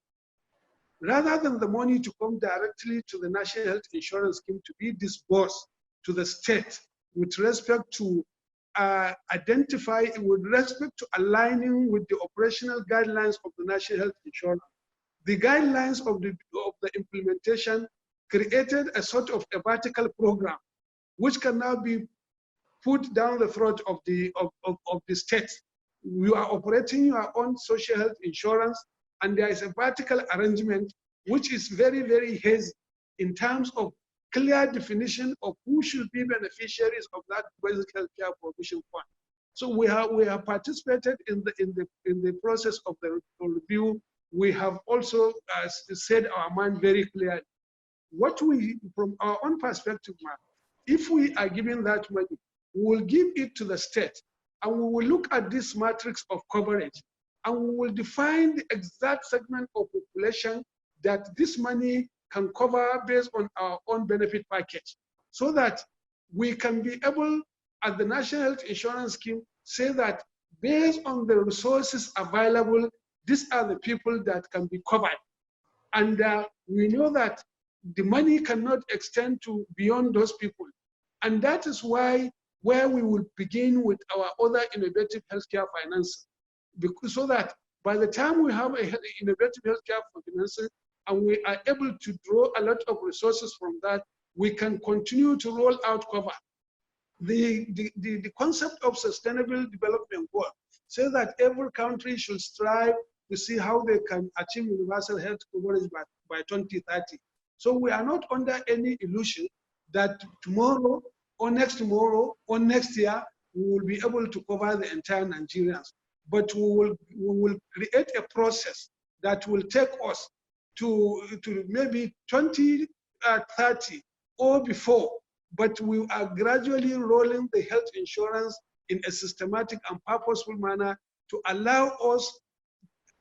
rather than the money to come directly to the National Health Insurance Scheme to be disbursed to the state with respect to with respect to aligning with the operational guidelines of the National Health Insurance, the guidelines of the implementation created a sort of a vertical program, which can now be put down the throat of the state. You are operating your own social health insurance, and there is a vertical arrangement which is very, very hazy in terms of clear definition of who should be beneficiaries of that basic health care provision fund. So we have participated in the process of the review. We have also said our mind very clearly. What we, from our own perspective, if we are giving that money, we will give it to the state, and we will look at this matrix of coverage, and we will define the exact segment of population that this money can cover based on our own benefit package, so that we can be able, at the National Health Insurance Scheme, say that based on the resources available, these are the people that can be covered. And we know that the money cannot extend to beyond those people. And that is why, where we will begin with our other innovative healthcare finance, because so that by the time we have a innovative healthcare financing and we are able to draw a lot of resources from that, we can continue to roll out cover. The concept of sustainable development goal says that every country should strive to see how they can achieve universal health coverage by 2030. So we are not under any illusion that tomorrow or next tomorrow or next year we will be able to cover the entire Nigerians. But we will create a process that will take us to maybe 2030 or before. But we are gradually rolling the health insurance in a systematic and purposeful manner to allow us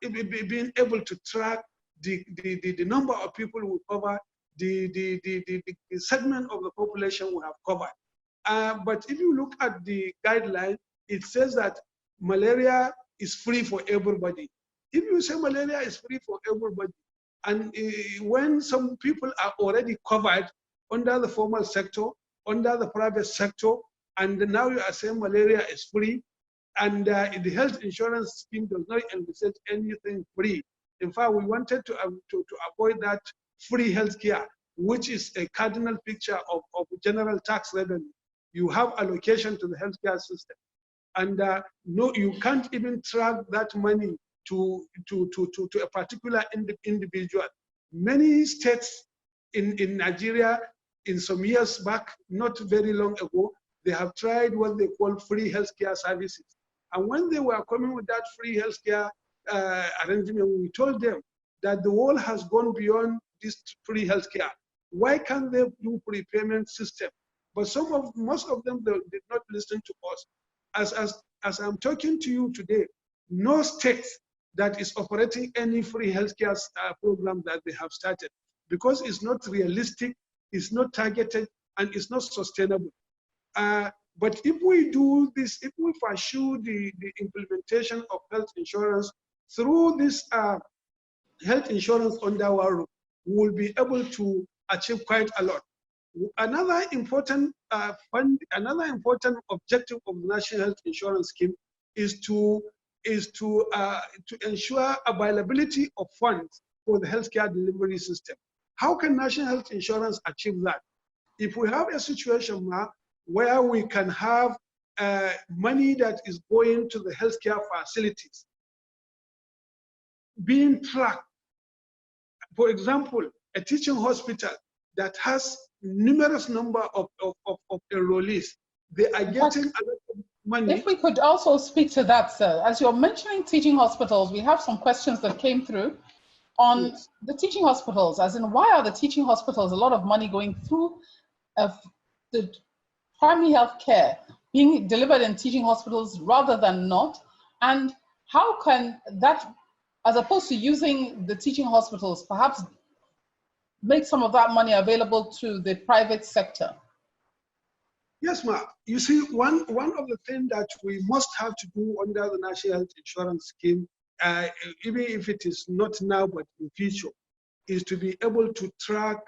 being able to track the number of people we cover, the segment of the population we have covered. But if you look at the guideline, it says that malaria is free for everybody. If you say malaria is free for everybody, and when some people are already covered under the formal sector, under the private sector, and now you are saying malaria is free, and the health insurance scheme does not envisage anything free. In fact, we wanted to avoid that free healthcare, which is a cardinal picture of general tax revenue. You have allocation to the healthcare system, and no, you can't even track that money to a particular individual. Many states in Nigeria, in some years back, not very long ago, they have tried what they call free healthcare services. And when they were coming with that free healthcare arrangement, we told them that the world has gone beyond this free healthcare. Why can't they do prepayment system? But most of them, they did not listen to us. As I'm talking to you today, no state that is operating any free healthcare program that they have started, because it's not realistic, it's not targeted, and it's not sustainable. But if we do this, if we pursue the implementation of health insurance through this health insurance under our roof, we will be able to achieve quite a lot. Another important objective of the National Health Insurance Scheme is to ensure availability of funds for the healthcare delivery system. How can National Health Insurance achieve that? If we have a situation where we can have money that is going to the healthcare facilities being tracked. For example, a teaching hospital that has numerous number of enrollees, they are getting a lot of money. If we could also speak to that, sir. As you're mentioning teaching hospitals, we have some questions that came through on Yes. the teaching hospitals, as in why are the teaching hospitals a lot of money going through the primary health care being delivered in teaching hospitals rather than not? And how can that, as opposed to using the teaching hospitals, perhaps make some of that money available to the private sector? Yes, ma'am. You see, one of the things that we must have to do under the National Health Insurance Scheme, even if it is not now but in future, is to be able to track,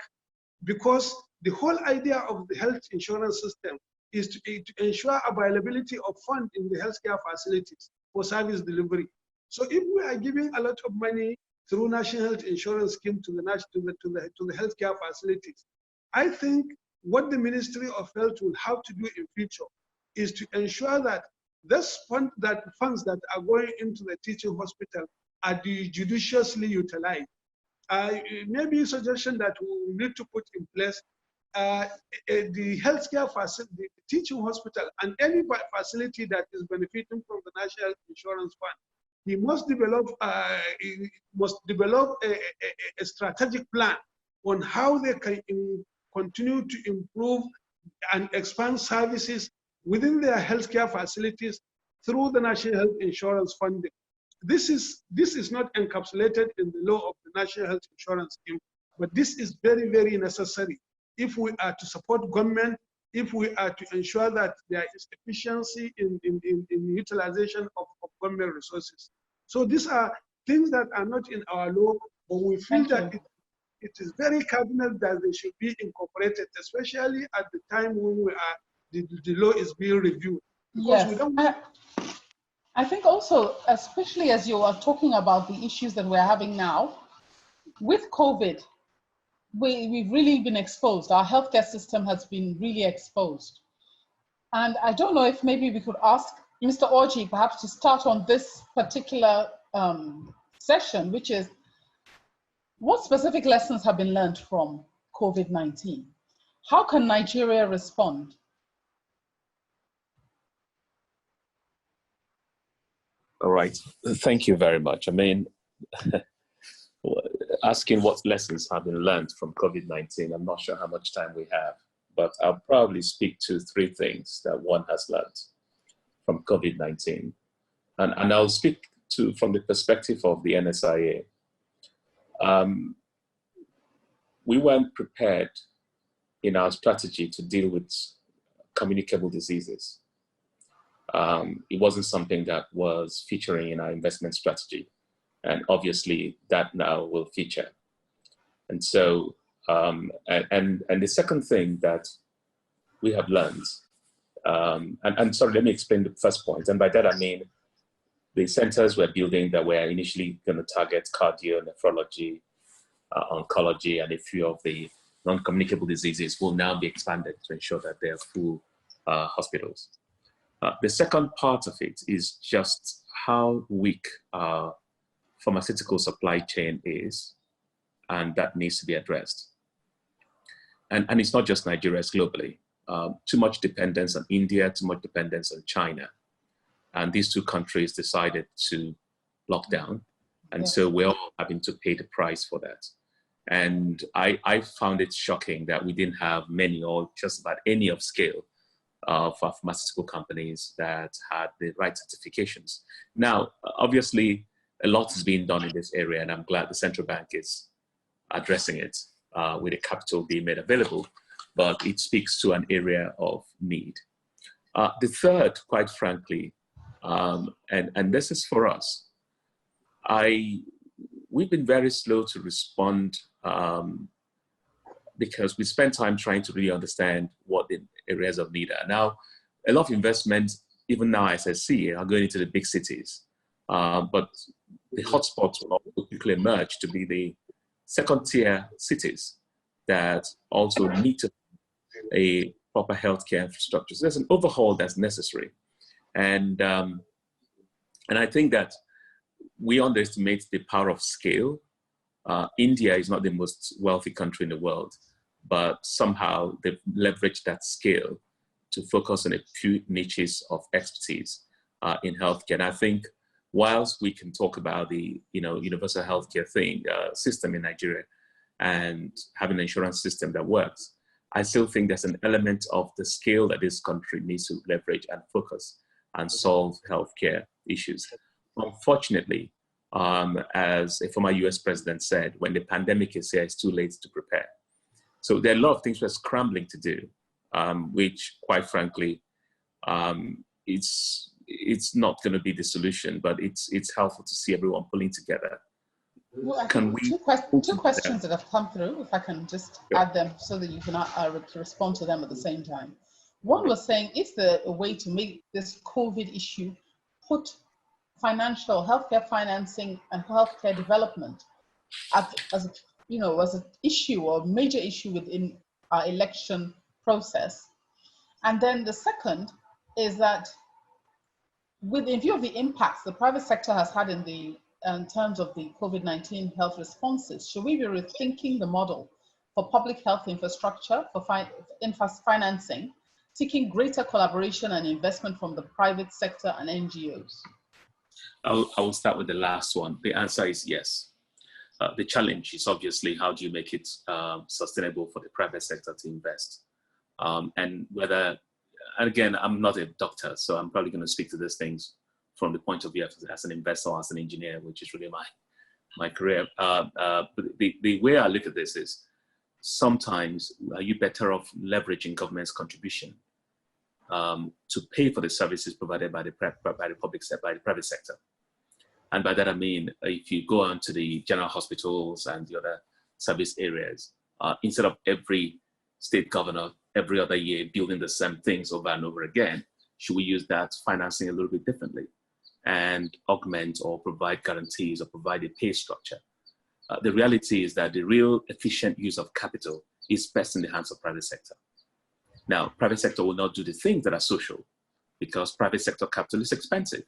because the whole idea of the health insurance system is to ensure availability of funds in the healthcare facilities for service delivery. So if we are giving a lot of money through National Health Insurance Scheme to the healthcare facilities, I think what the Ministry of Health will have to do in future is to ensure that funds that are going into the teaching hospital are judiciously utilized. Maybe a suggestion that we need to put in place the healthcare facility, the teaching hospital, and any facility that is benefiting from the National Insurance Fund. He must develop a strategic plan on how they can continue to improve and expand services within their healthcare facilities through the National Health Insurance funding. This is not encapsulated in the law of the National Health Insurance Scheme, but this is very, very necessary if we are to support government, if we are to ensure that there is efficiency in utilization of government resources. So these are things that are not in our law, but we feel that it is very cardinal that they should be incorporated, especially at the time when we are the law is being reviewed. Because we don't. I think also, especially as you are talking about the issues that we're having now, with COVID, we've really been exposed. Our healthcare system has been really exposed. And I don't know if maybe we could ask Mr. Orji perhaps to start on this particular session, which is, what specific lessons have been learned from COVID-19? How can Nigeria respond? All right, thank you very much. I mean, asking what lessons have been learned from COVID-19, I'm not sure how much time we have, but I'll probably speak to 3 things that one has learned from COVID-19. And I'll speak to from the perspective of the NSIA. We weren't prepared in our strategy to deal with communicable diseases. It wasn't something that was featuring in our investment strategy. And obviously that now will feature. And so, and the second thing that we have learned, and sorry, let me explain the first point. And by that, I mean, the centers we're building that were initially going to target cardio, nephrology, oncology, and a few of the non-communicable diseases will now be expanded to ensure that they are full hospitals. The second part of it is just how weak our pharmaceutical supply chain is, and that needs to be addressed. And it's not just Nigeria, it's globally. Too much dependence on India, too much dependence on China. And these 2 countries decided to lock down. And so we're all having to pay the price for that. And I found it shocking that we didn't have many or just about any of scale of pharmaceutical companies that had the right certifications. Now, obviously, a lot is being done in this area, and I'm glad the central bank is addressing it with the capital being made available, but it speaks to an area of need. The third, quite frankly, and this is for us, we've been very slow to respond because we spent time trying to really understand what the areas of need are. Now, a lot of investments, even now as I see, are going into the big cities, but the hotspots will also quickly emerge to be the second-tier cities that also need to a proper healthcare infrastructure. So there's an overhaul that's necessary. And I think that we underestimate the power of scale. India is not the most wealthy country in the world, but somehow they've leveraged that scale to focus on a few niches of expertise in healthcare. And I think whilst we can talk about the universal healthcare system in Nigeria and having an insurance system that works, I still think there's an element of the scale that this country needs to leverage and focus and solve healthcare issues. Unfortunately, as a former US president said, when the pandemic is here, it's too late to prepare. So there are a lot of things we're scrambling to do, which quite frankly, it's not going to be the solution, but it's helpful to see everyone pulling together. Well, two questions that have come through, if I can just add them so that you can respond to them at the same time. One was saying, is there a way to make this COVID issue put financial, healthcare financing and healthcare development as an issue or major issue within our election process? And then the second is that in view of the impacts the private sector has had in terms of the COVID-19 health responses, should we be rethinking the model for public health infrastructure, for financing, seeking greater collaboration and investment from the private sector and NGOs? I will start with the last one. The answer is yes. The challenge is obviously how do you make it sustainable for the private sector to invest? And whether, and again, I'm not a doctor, so I'm probably going to speak to these things from the point of view as an investor, as an engineer, which is really my career. But the way I look at this is sometimes are you better off leveraging government's contribution to pay for the services provided by the private sector? And by that I mean, if you go on to the general hospitals and the other service areas, instead of every state governor every other year building the same things over and over again, should we use that financing a little bit differently and augment or provide guarantees or provide a pay structure? The reality is that the real efficient use of capital is best in the hands of private sector. Now, private sector will not do the things that are social because private sector capital is expensive.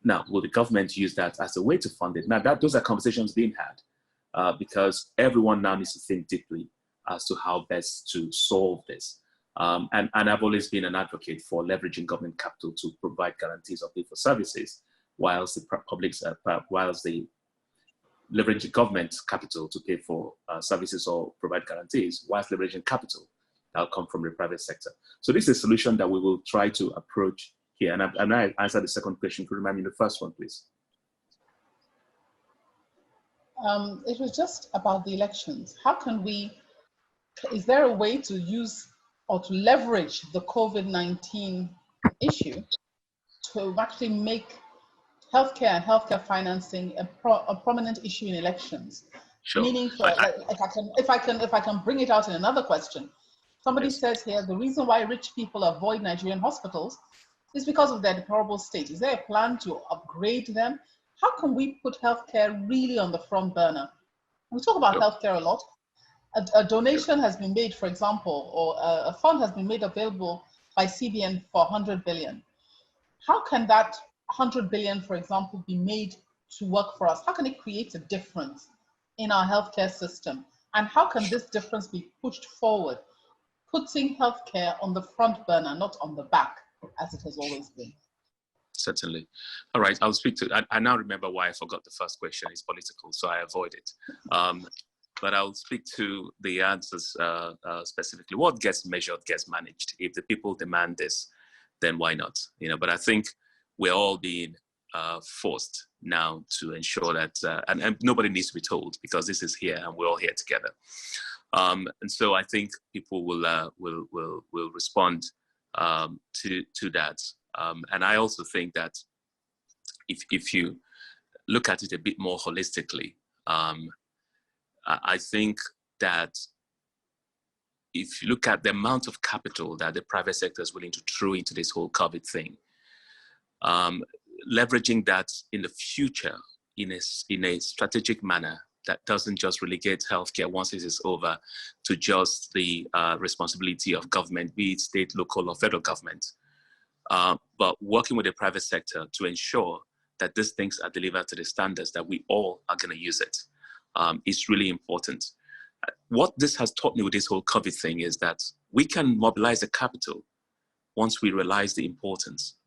Now, will the government use that as a way to fund it? Now, those are conversations being had because everyone now needs to think deeply as to how best to solve this. And I've always been an advocate for leveraging government capital to provide guarantees of pay for services, whilst the leveraging government capital to pay for services or provide guarantees, whilst leveraging capital that will come from the private sector. So this is a solution that we will try to approach here. And I answered the second question. Could you remind me the first one, please? It was just about the elections. How can is there a way to use or to leverage the COVID-19 issue to actually make healthcare and healthcare financing a prominent issue in elections? Sure. Meaning, if I can bring it out in another question, somebody says here the reason why rich people avoid Nigerian hospitals is because of their deplorable state. Is there a plan to upgrade them? How can we put healthcare really on the front burner? We talk about healthcare a lot. A donation has been made, for example, or a fund has been made available by CBN for 100 billion. How can that 100 billion, for example, be made to work for us? How can it create a difference in our healthcare system? And how can this difference be pushed forward, putting healthcare on the front burner, not on the back, as it has always been? Certainly. All right, I'll speak to, I now remember why I forgot the first question. It's political, so I avoid it. But I'll speak to the answers specifically. What gets measured gets managed. If the people demand this, then why not? But I think we're all being forced now to ensure that, and nobody needs to be told because this is here and we're all here together. And so I think people will respond to that. And I also think that if you look at it a bit more holistically, I think that if you look at the amount of capital that the private sector is willing to throw into this whole COVID thing, leveraging that in the future in a strategic manner that doesn't just relegate healthcare once this is over to just the responsibility of government, be it state, local, or federal government, but working with the private sector to ensure that these things are delivered to the standards that we all are going to use it. Is really important. What this has taught me with this whole COVID thing is that we can mobilize the capital once we realize the importance.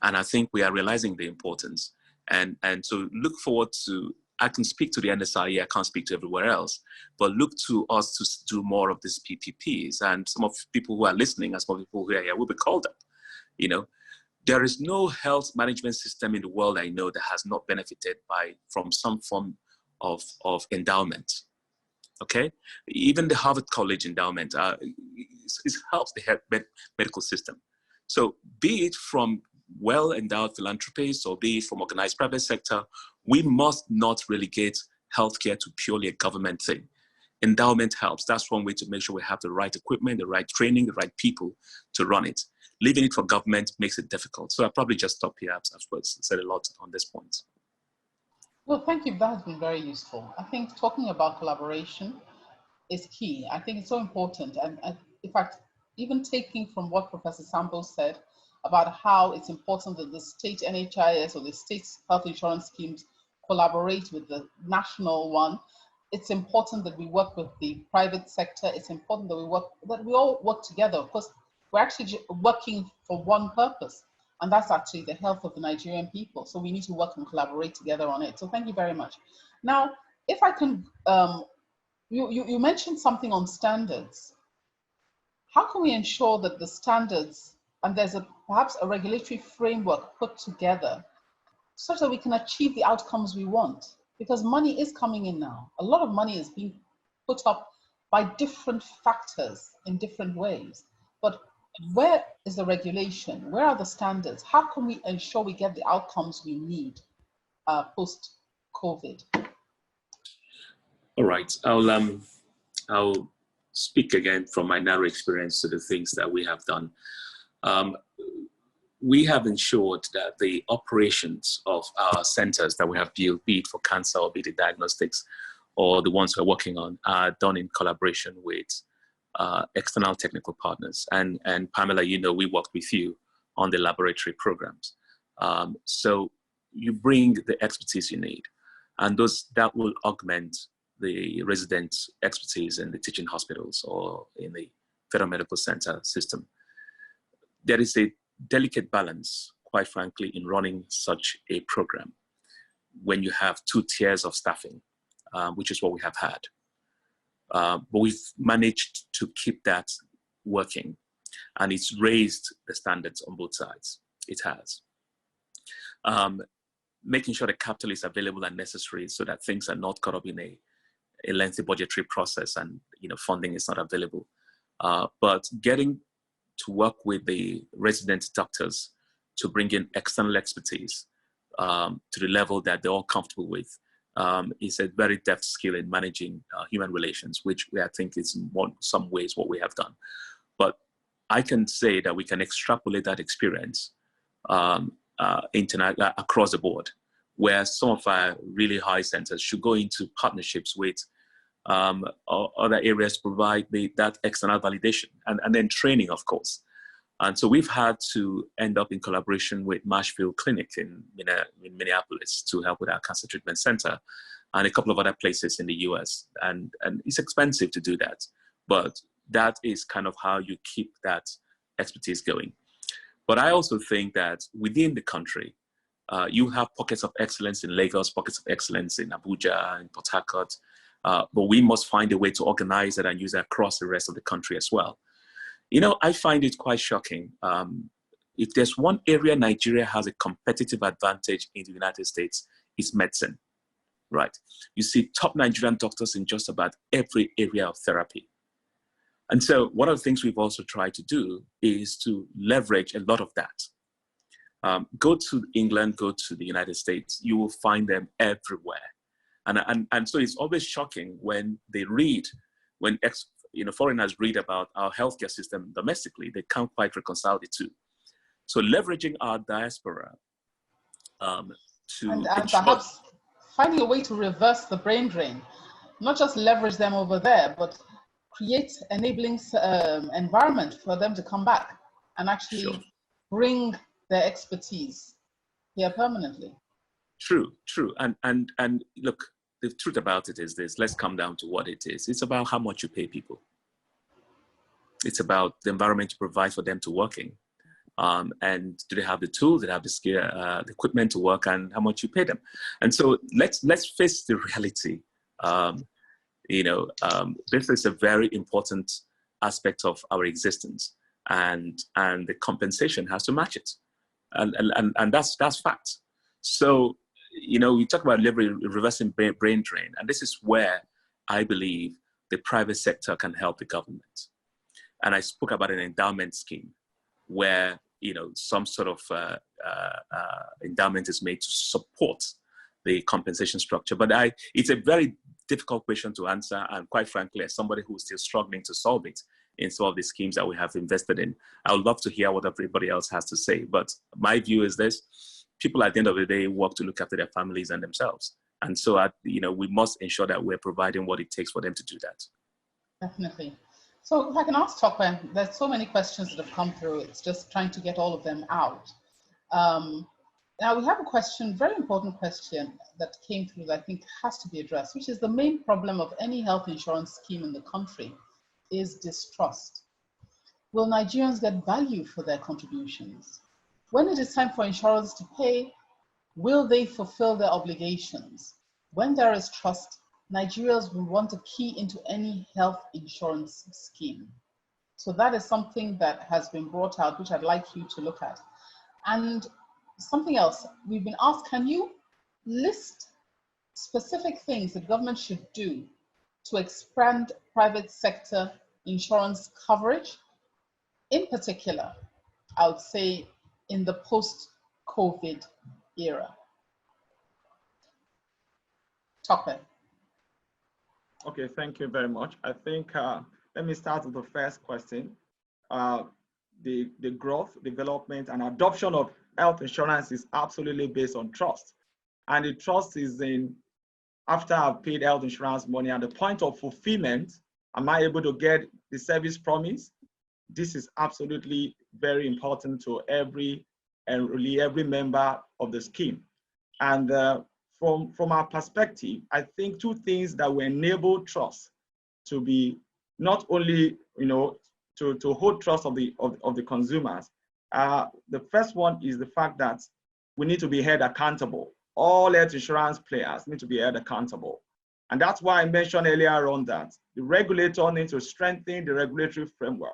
And I think we are realizing the importance. And so look forward to, I can speak to the NSIE, I can't speak to everywhere else, but look to us to do more of these PPPs. And some of people who are listening and some of people who are here will be called up. There is no health management system in the world I know that has not benefited from some form of endowment, okay? Even the Harvard College endowment helps the medical system. So be it from well-endowed philanthropists or be it from organized private sector, we must not relegate healthcare to purely a government thing. Endowment helps. That's one way to make sure we have the right equipment, the right training, the right people to run it. Leaving it for government makes it difficult. So I'll probably just stop here. I've said a lot on this point. Well, thank you. That has been very useful. I think talking about collaboration is key. I think it's so important. And in fact, even taking from what Professor Sambo said about how it's important that the state NHIS or the state health insurance schemes collaborate with the national one. It's important that we work with the private sector. It's important that we all work together. Of course, we're actually working for one purpose, and that's actually the health of the Nigerian people. So we need to work and collaborate together on it. So thank you very much. Now, if I can, you mentioned something on standards. How can we ensure that the standards, and there's perhaps a regulatory framework put together such that we can achieve the outcomes we want? Because money is coming in now. A lot of money is being put up by different factors in different ways. But where is the regulation? Where are the standards? How can we ensure we get the outcomes we need post-COVID? All right, I'll speak again from my narrow experience to the things that we have done. We have ensured that the operations of our centers that we have built, be it for cancer or be it diagnostics, or the ones we're working on, are done in collaboration with external technical partners. And Pamela, you know, we worked with you on the laboratory programs. So you bring the expertise you need, and that will augment the resident expertise in the teaching hospitals or in the federal medical center system. There is a delicate balance, quite frankly, in running such a program when you have two tiers of staffing, which is what we have had. But we've managed to keep that working, and it's raised the standards on both sides. It has. Making sure the capital is available and necessary so that things are not caught up in a lengthy budgetary process and funding is not available. But getting to work with the resident doctors to bring in external expertise to the level that they're all comfortable with is a very deft skill in managing human relations, which I think is in some ways what we have done. But I can say that we can extrapolate that experience across the board, where some of our really high centers should go into partnerships with other areas to provide that external validation and then training, of course. And so we've had to end up in collaboration with Marshfield Clinic in Minneapolis to help with our cancer treatment center and a couple of other places in the US. And it's expensive to do that, but that is kind of how you keep that expertise going. But I also think that within the country, you have pockets of excellence in Lagos, pockets of excellence in Abuja, in Port Harcourt, but we must find a way to organize it and use it across the rest of the country as well. I find it quite shocking. If there's one area Nigeria has a competitive advantage in the United States, it's medicine, right? You see top Nigerian doctors in just about every area of therapy. And so one of the things we've also tried to do is to leverage a lot of that. Go to England, go to the United States, you will find them everywhere. And so it's always shocking when they read, when foreigners read about our healthcare system domestically, they can't quite reconcile the two. So leveraging our diaspora to perhaps finding a way to reverse the brain drain, not just leverage them over there, but create enabling environment for them to come back and actually bring their expertise here permanently. True. And look, the truth about it is this, let's come down to what it is. It's about how much you pay people. It's about the environment you provide for them to work in. And do they have the tools, do they have the skill, the equipment to work, and how much you pay them? And so let's face the reality. This is a very important aspect of our existence, and the compensation has to match it. And that's fact. So, we talk about reversing brain drain, and this is where I believe the private sector can help the government. And I spoke about an endowment scheme where, some sort of endowment is made to support the compensation structure. But it's a very difficult question to answer. And quite frankly, as somebody who's still struggling to solve it in some of the schemes that we have invested in, I would love to hear what everybody else has to say. But my view is this: people at the end of the day work to look after their families and themselves. And so, we must ensure that we're providing what it takes for them to do that. Definitely. So if I can ask Tokwe, there's so many questions that have come through. It's just trying to get all of them out. Now we have a question, very important question that came through that I think has to be addressed, which is the main problem of any health insurance scheme in the country is distrust. Will Nigerians get value for their contributions? When it is time for insurers to pay, will they fulfill their obligations? When there is trust, Nigerians will want to key into any health insurance scheme. So that is something that has been brought out, which I'd like you to look at. And something else, we've been asked, can you list specific things the government should do to expand private sector insurance coverage? In particular, I would say in the post-COVID era. Tokwe. Okay, thank you very much. I think, let me start with the first question. The growth, development, and adoption of health insurance is absolutely based on trust. And the trust is in, after I've paid health insurance money, at the point of fulfillment, am I able to get the service promised? This is absolutely very important to every member of the scheme. And from our perspective, I think two things that will enable trust to be not only, to hold trust of the consumers. The first one is the fact that we need to be held accountable. All health insurance players need to be held accountable. And that's why I mentioned earlier on that the regulator needs to strengthen the regulatory framework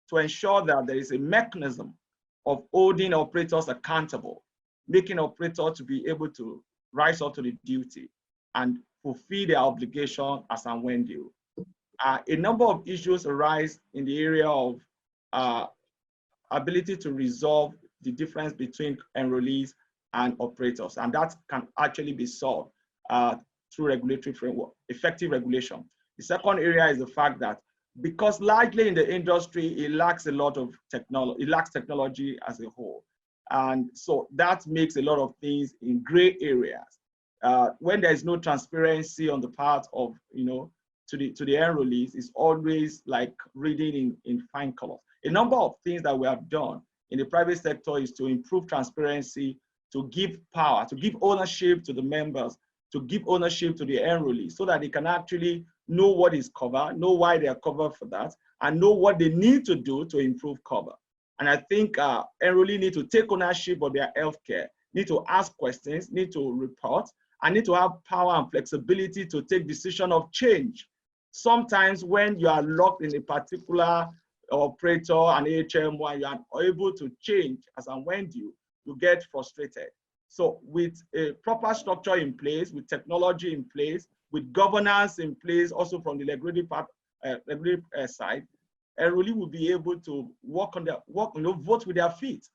to ensure that there is a mechanism of holding operators accountable, making operators to be able to rise up to the duty and fulfill their obligation as and when due. A number of issues arise in the area of ability to resolve the difference between enrollees and operators, and that can actually be solved through regulatory framework, effective regulation. The second area is the fact that because largely in the industry, it lacks a lot of technology, it lacks technology as a whole. And so that makes a lot of things in gray areas. When there's no transparency on the part of, to the enrollees, it's always like reading in fine colors. A number of things that we have done in the private sector is to improve transparency, to give power, to give ownership to the members, to give ownership to the enrollees so that they can actually know what is covered, know why they are covered for that, and know what they need to do to improve cover. And I think enrollees need to take ownership of their healthcare, need to ask questions, need to report, and need to have power and flexibility to take decision of change. Sometimes when you are locked in a particular operator and HMO, you are unable to change as and when you get frustrated. So with a proper structure in place, with technology in place, with governance in place, also from the regulatory side, enrollees will be able to vote with their feet.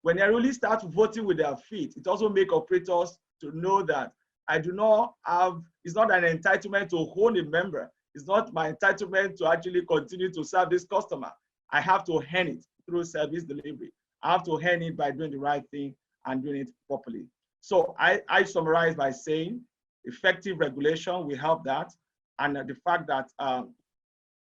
When enrollees start voting with their feet, it also makes operators to know that I do not have, it's not an entitlement to own a member. It's not my entitlement to actually continue to serve this customer. I have to earn it through service delivery. I have to earn it by doing the right thing and doing it properly. So I summarize by saying effective regulation will help that. And the fact that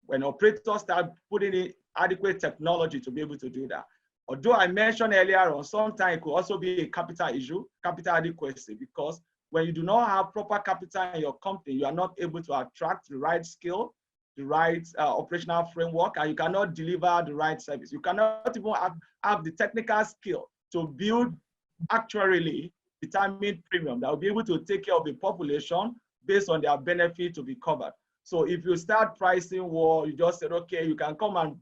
when operators start putting in adequate technology to be able to do that. Although I mentioned earlier on, sometimes it could also be a capital issue, capital adequacy, because when you do not have proper capital in your company, you are not able to attract the right skill, the right operational framework, and you cannot deliver the right service. You cannot even have the technical skill to build actuarially determined premium that will be able to take care of the population based on their benefit to be covered. So if you start pricing war, you just said, okay, you can come and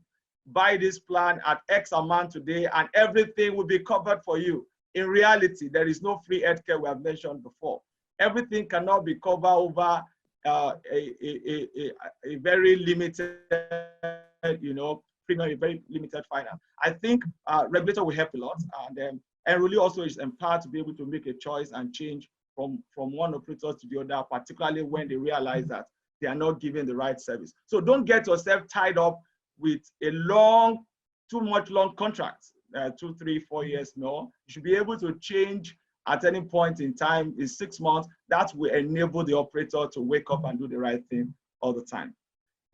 buy this plan at X amount today and everything will be covered for you. In reality, there is no free healthcare we have mentioned before. Everything cannot be covered over a very limited, premium, a very limited finance. I think regulator will help a lot, and enrollee also is empowered to be able to make a choice and change from one operator to the other, particularly when they realize that they are not giving the right service. So don't get yourself tied up with a too much long contract, 2, 3, 4 years. No, you should be able to change at any point in time in 6 months. That will enable the operator to wake up and do the right thing all the time.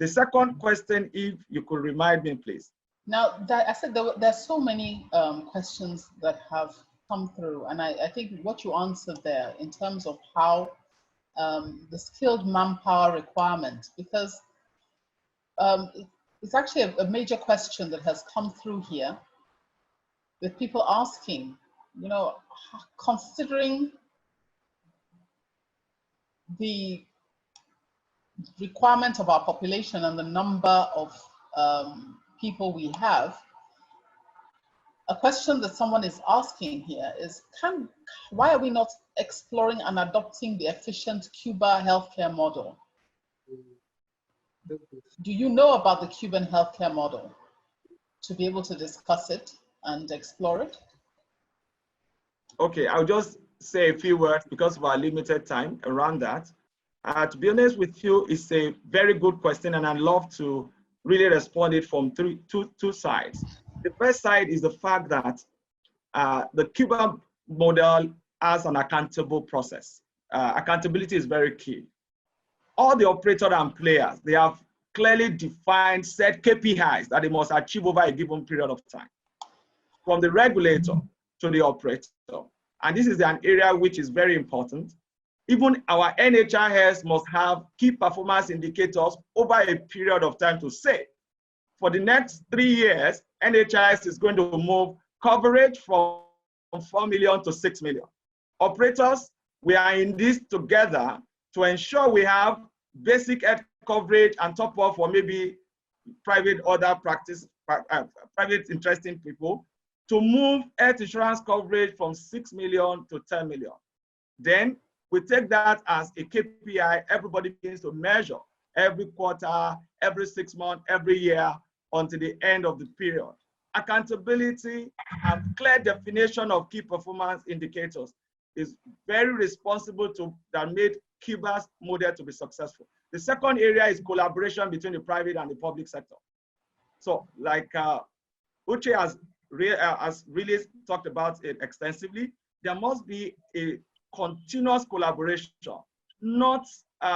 The second question, if you could remind me, please. Now, I said there's so many questions that have come through, and I think what you answered there in terms of how the skilled manpower requirement, because it's actually a major question that has come through here, with people asking, you know, considering the requirement of our population and the number of people we have, a question that someone is asking here is, why are we not exploring and adopting the efficient Cuba healthcare model? Do you know about the Cuban healthcare model to be able to discuss it and explore it? Okay, I'll just say a few words because of our limited time around that. To be honest with you, it's a very good question, and I'd love to really respond it from two sides. The first side is the fact that the Cuban model has an accountable process. Accountability is very key. All the operators and players, they have clearly defined set KPIs that they must achieve over a given period of time, from the regulator to the operator. And this is an area which is very important. Even our NHIS must have key performance indicators over a period of time to say, for the next 3 years, NHIS is going to move coverage from 4 million to 6 million. Operators, we are in this together to ensure we have basic health coverage and top up for maybe private other practice, private interesting people, to move health insurance coverage from 6 million to 10 million. Then we take that as a KPI, everybody begins to measure every quarter, every 6 months, every year, until the end of the period. Accountability and clear definition of key performance indicators is very responsible that made Cuba's model to be successful. The second area is collaboration between the private and the public sector. So like Uche has really talked about it extensively, there must be a continuous collaboration, not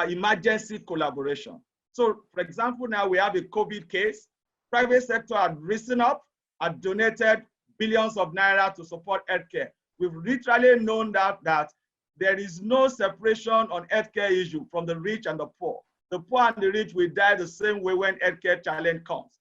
emergency collaboration. So for example, now we have a COVID case. Private sector had risen up, had donated billions of naira to support healthcare. We've literally known that there is no separation on healthcare issue from the rich and the poor. The poor and the rich will die the same way when healthcare challenge comes.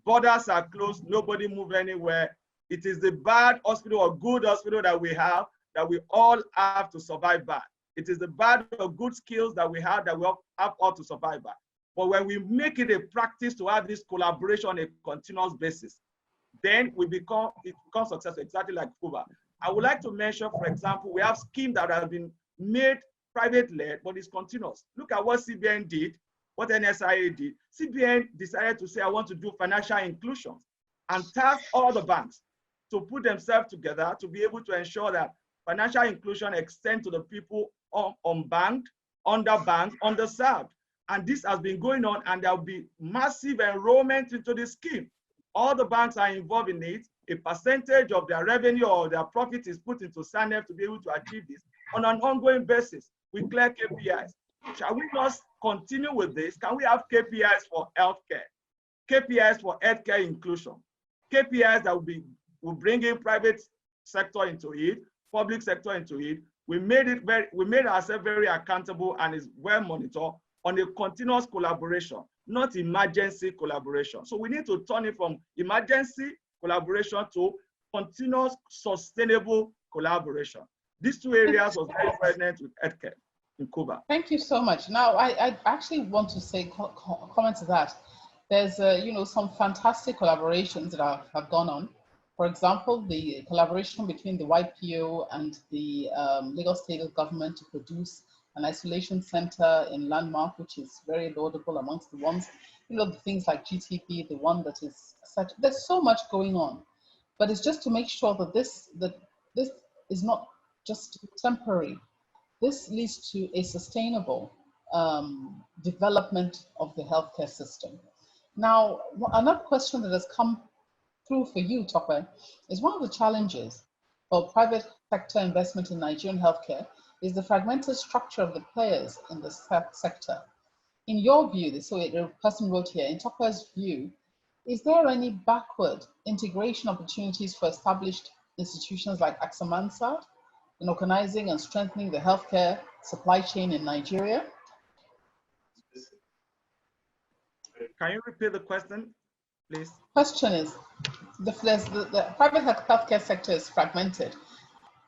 Borders are closed, nobody move anywhere. It is the bad hospital or good hospital that we have that we all have to survive by. It is the bad or good skills that we have that we have all to survive by. But when we make it a practice to have this collaboration on a continuous basis, then it becomes successful, exactly like Cuba. I would like to mention, for example, we have schemes that have been made private-led, but it's continuous. Look at what CBN did, what NSIA did. CBN decided to say, I want to do financial inclusion and task all the banks to put themselves together to be able to ensure that financial inclusion extends to the people unbanked, underbanked, underserved. And this has been going on, and there will be massive enrollment into the scheme. All the banks are involved in it. A percentage of their revenue or their profit is put into SANEF to be able to achieve this on an ongoing basis with clear KPIs. Shall we not continue with this? Can we have KPIs for healthcare, KPIs for healthcare inclusion, KPIs that will bring in private sector into it, public sector into it? We made ourselves very accountable and is well monitored on a continuous collaboration, not emergency collaboration. So we need to turn it from emergency collaboration to continuous sustainable collaboration. These two areas was very prevalent with healthcare in Cuba. Thank you so much. Now, I actually want to say, comment to that. There's, some fantastic collaborations that have gone on. For example, the collaboration between the YPO and the Lagos State government to produce an isolation center in Landmark, which is very laudable amongst the ones, the things like GTP, the one that is such, there's so much going on, but it's just to make sure that this is not just temporary. This leads to a sustainable development of the healthcare system. Now, another question that has come through for you, Tope, is one of the challenges for private sector investment in Nigerian healthcare is the fragmented structure of the players in the sector. In your view, so a person wrote here, in Tokyo's view, is there any backward integration opportunities for established institutions like AXA Mansard in organizing and strengthening the healthcare supply chain in Nigeria? Can you repeat the question, please? Question is, the private healthcare sector is fragmented.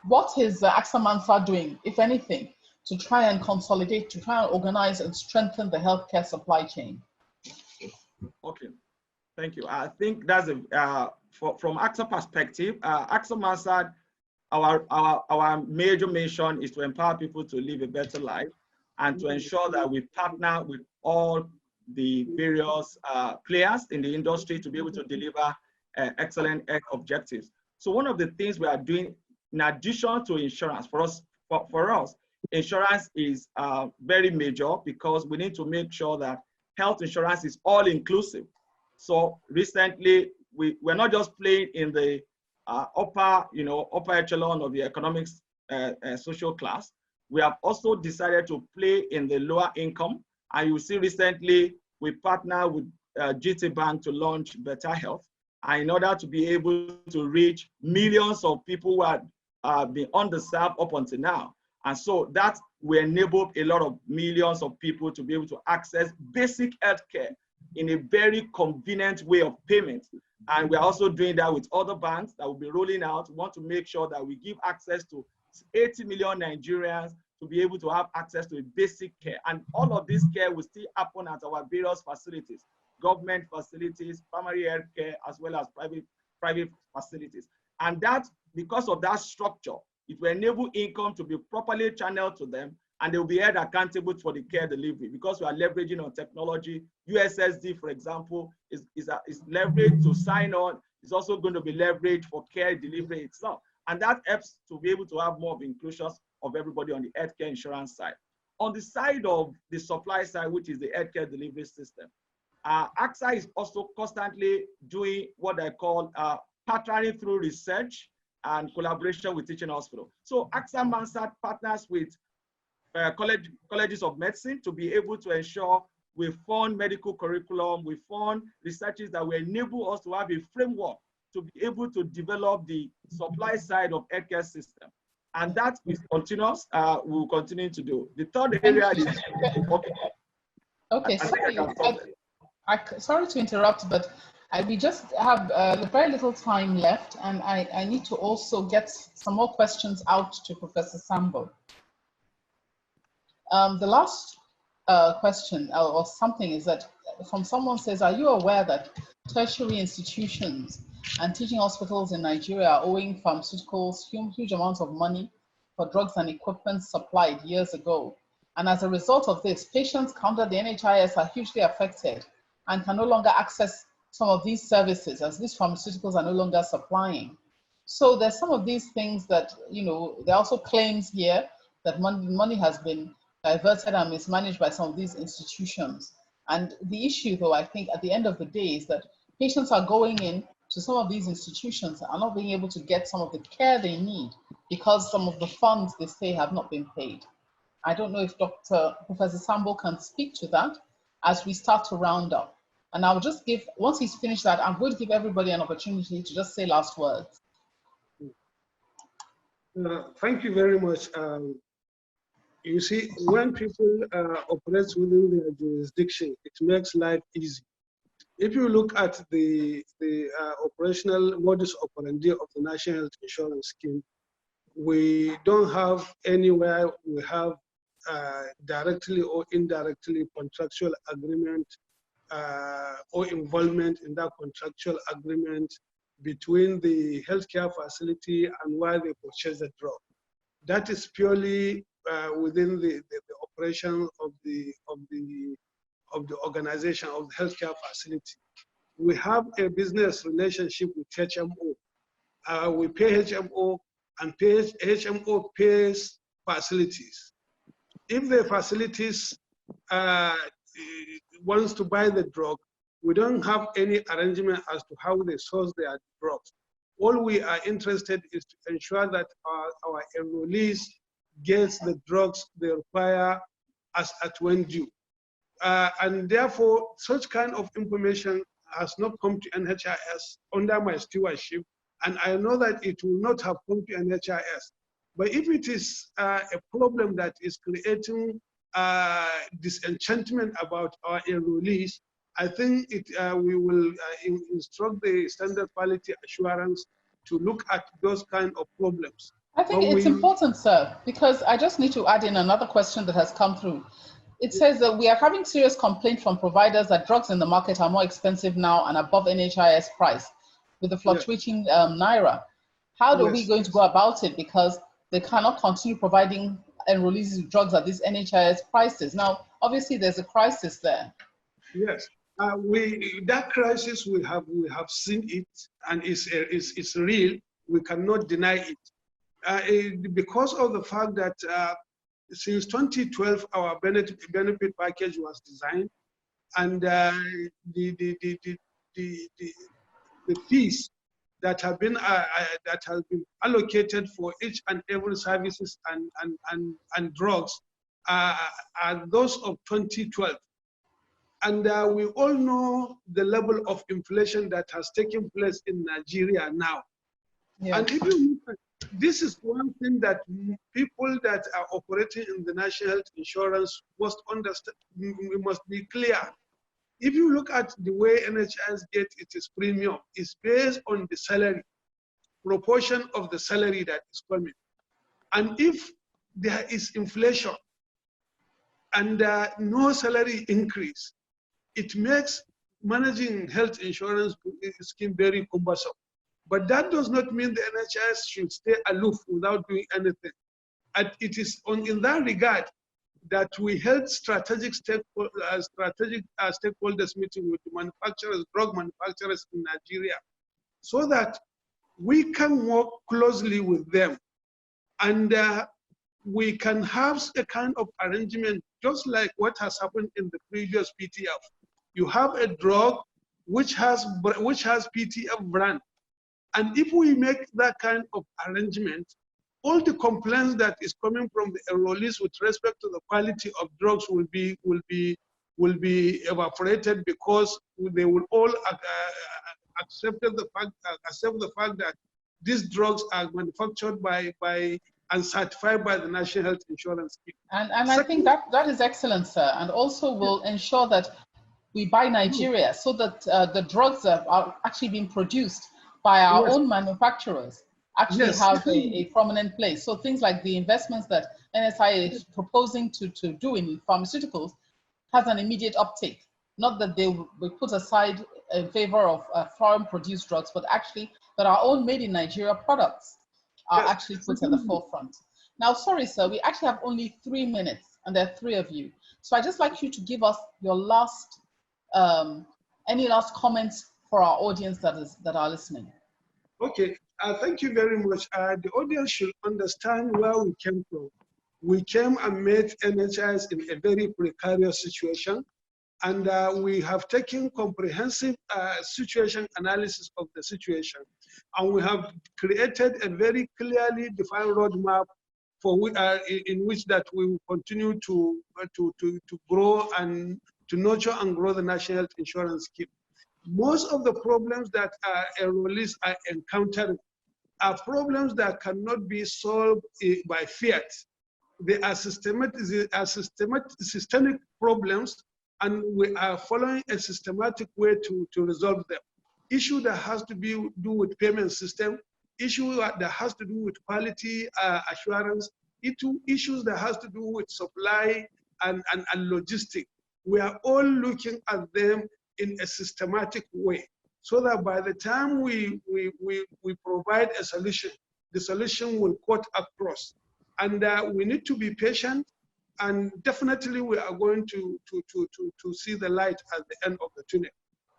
What is AXA Mansard doing, if anything, to try and consolidate, to try and organize and strengthen the healthcare supply chain? Okay, thank you. I think that's from AXA perspective, AXA Mansard, our major mission is to empower people to live a better life and to ensure that we partner with all the various players in the industry to be able to deliver excellent health objectives. So one of the things we are doing, in addition to insurance, for us, insurance is very major because we need to make sure that health insurance is all inclusive. So recently, we're not just playing in the upper echelon of the economics social class. We have also decided to play in the lower income. And you see recently, we partner with GT Bank to launch Better Health, and in order to be able to reach millions of people who have been underserved up until now. And so that will enable a lot of millions of people to be able to access basic healthcare in a very convenient way of payment. And we're also doing that with other banks that will be rolling out. We want to make sure that we give access to 80 million Nigerians to be able to have access to a basic care. And all of this care will still happen at our various facilities, government facilities, primary health care, as well as private facilities. And that, because of that structure, it will enable income to be properly channeled to them, and they will be held accountable for the care delivery because we are leveraging on technology. USSD, for example, is leveraged to sign on. It's also going to be leveraged for care delivery itself. And that helps to be able to have more of inclusions of everybody on the healthcare insurance side. On the side of the supply side, which is the healthcare delivery system, AXA is also constantly doing what I call partnering through research and collaboration with teaching hospitals. So AXA Mansard partners with colleges of medicine to be able to ensure we fund medical curriculum, we fund researches that will enable us to have a framework to be able to develop the supply side of healthcare system. And that is continuous, we will continue to do. The third area is, okay, sorry to interrupt, but we just have very little time left, and I need to also get some more questions out to Professor Sambo. The last question or something is that from someone says, are you aware that tertiary institutions and teaching hospitals in Nigeria are owing pharmaceuticals huge amounts of money for drugs and equipment supplied years ago? And as a result of this, patients under the NHIS are hugely affected and can no longer access some of these services as these pharmaceuticals are no longer supplying. So there's some of these things that, you know, there are also claims here that money has been diverted and mismanaged by some of these institutions. And the issue, though, I think at the end of the day is that patients are going in to some of these institutions and are not being able to get some of the care they need because some of the funds they say have not been paid. I don't know if Professor Sambo can speak to that as we start to round up. And I'll just give, once he's finished that, I'm going to give everybody an opportunity to just say last words. Thank you very much. You see, when people operate within their jurisdiction, it makes life easy. If you look at the operational modus operandi of the National Health Insurance Scheme, we don't have anywhere we have directly or indirectly contractual agreement or involvement in that contractual agreement between the healthcare facility and where they purchase the drug. That is purely within the operation of the organization of the healthcare facility. We have a business relationship with HMO. We pay HMO, and HMO pays facilities. If the facilities wants to buy the drug, we don't have any arrangement as to how they source their drugs. All we are interested is to ensure that our enrollees gets the drugs they require as at when due. And therefore, such kind of information has not come to NHIS under my stewardship, and I know that it will not have come to NHIS. But if it is a problem that is creating disenchantment about our enrollees, I think we will instruct the standard quality assurance to look at those kind of problems. I think it's important, sir, because I just need to add in another question that has come through. It says that we are having serious complaints from providers that drugs in the market are more expensive now and above NHIS price with the fluctuating Naira. How are we going to go about it? Because they cannot continue providing enrollees with drugs at these NHIS prices. Now, obviously, there's a crisis there. Yes, that crisis we have seen it, and it's real. We cannot deny it because of the fact that since 2012 our benefit package was designed, and the fees that have been allocated for each and every services and drugs are those of 2012. And we all know the level of inflation that has taken place in Nigeria now. Yeah. And if you look at, this is one thing that people that are operating in the national health insurance must understand. We must be clear. If you look at the way NHS gets its premium, it's based on the salary, proportion of the salary that is coming. And if there is inflation and no salary increase, it makes managing health insurance scheme very cumbersome. But that does not mean the NHS should stay aloof without doing anything. And it is in that regard that we held strategic stakeholders meeting with the manufacturers, drug manufacturers in Nigeria, so that we can work closely with them, and we can have a kind of arrangement, just like what has happened in the previous PTF. You have a drug which has PTF brand, and if we make that kind of arrangement, all the complaints that is coming from the enrollees with respect to the quality of drugs will be evaporated, because they will all accept the fact that these drugs are manufactured by and certified by the National Health Insurance Scheme. And I think that is excellent, sir, and also will ensure that we buy Nigeria, so that the drugs that are actually being produced by our own manufacturers actually have a prominent place. So things like the investments that NSI is proposing to do in pharmaceuticals has an immediate uptake. Not that they will be put aside in favor of foreign produced drugs, but actually that our own made in Nigeria products are actually put at the forefront. Now, sorry, sir, we actually have only 3 minutes, and there are 3 of you. So I'd just like you to give us your last, any last comments for our audience that are listening. Okay, thank you very much. The audience should understand where we came from. We came and met NHS in a very precarious situation, and we have taken comprehensive situation analysis of the situation, and we have created a very clearly defined roadmap for in which that we will continue to grow and to nurture and grow the national health insurance scheme. Most of the problems that enrollees are encountering are problems that cannot be solved by fiat. They are systemic problems, and we are following a systematic way to resolve them. Issue that has to do with payment system, issue that has to do with quality assurance, issues that has to do with supply and logistics. We are all looking at them in a systematic way, so that by the time we provide a solution, the solution will cut across. And we need to be patient, and definitely we are going to see the light at the end of the tunnel.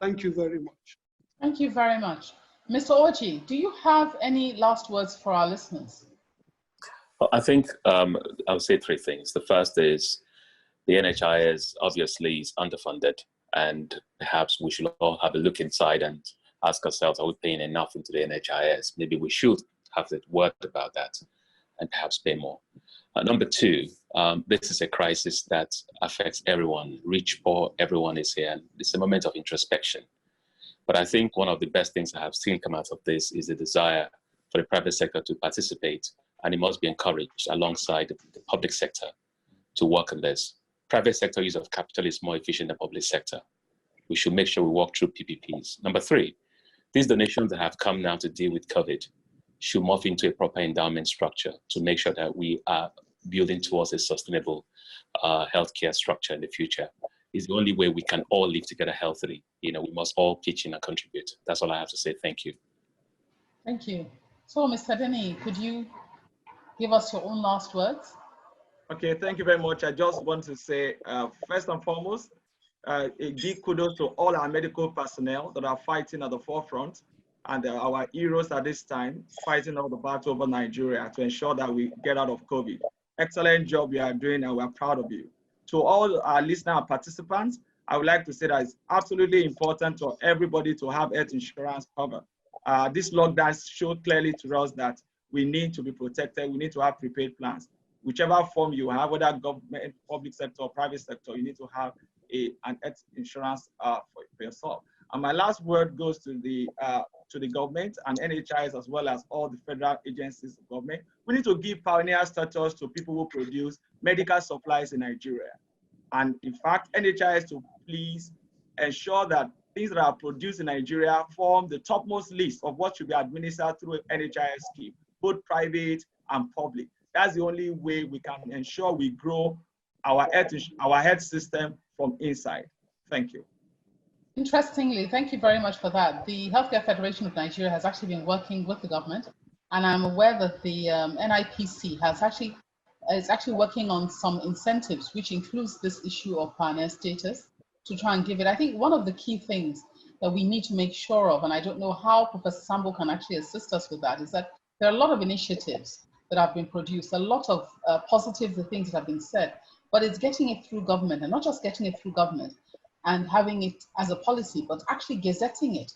Thank you very much. Thank you very much. Mr. Orji, do you have any last words for our listeners? Well, I think I'll say 3 things. The first is the NHIS obviously is underfunded, and perhaps we should all have a look inside and ask ourselves, are we paying enough into the NHIS? Maybe we should have a word about that. and perhaps pay more. Number two, this is a crisis that affects everyone, rich, poor, everyone is here. And it's a moment of introspection. But I think one of the best things I have seen come out of this is the desire for the private sector to participate, and it must be encouraged alongside the public sector to work on this. Private sector use of capital is more efficient than public sector. We should make sure we walk through PPPs. Number three, these donations that have come now to deal with COVID should morph into a proper endowment structure to make sure that we are building towards a sustainable healthcare structure in the future. Is the only way we can all live together healthily. We must all pitch in and contribute. That's all I have to say. Thank you. Thank you. So, Mr. Denny, could you give us your own last words? Okay, thank you very much. I just want to say, first and foremost, a big kudos to all our medical personnel that are fighting at the forefront, and our heroes at this time, fighting all the battle over Nigeria to ensure that we get out of COVID. Excellent job you are doing, and we're proud of you. To all our listener and participants, I would like to say that it's absolutely important for everybody to have health insurance cover. This lockdown showed clearly to us that we need to be protected. We need to have prepaid plans. Whichever form you have, whether government, public sector, or private sector, you need to have an health insurance for yourself. And my last word goes to the government and NHIs, as well as all the federal agencies of government. We need to give pioneer status to people who produce medical supplies in Nigeria. And in fact, NHIs to please ensure that things that are produced in Nigeria form the topmost list of what should be administered through an NHIS scheme, both private and public. That's the only way we can ensure we grow our health system from inside. Thank you. Interestingly, thank you very much for that. The Healthcare Federation of Nigeria has actually been working with the government, and I'm aware that the NIPC is actually working on some incentives, which includes this issue of pioneer status, to try and give it. I think one of the key things that we need to make sure of, and I don't know how Professor Sambo can actually assist us with that, is that there are a lot of initiatives that have been produced, a lot of positive things that have been said, but it's getting it through government, and not just getting it through government and having it as a policy, but actually gazetting it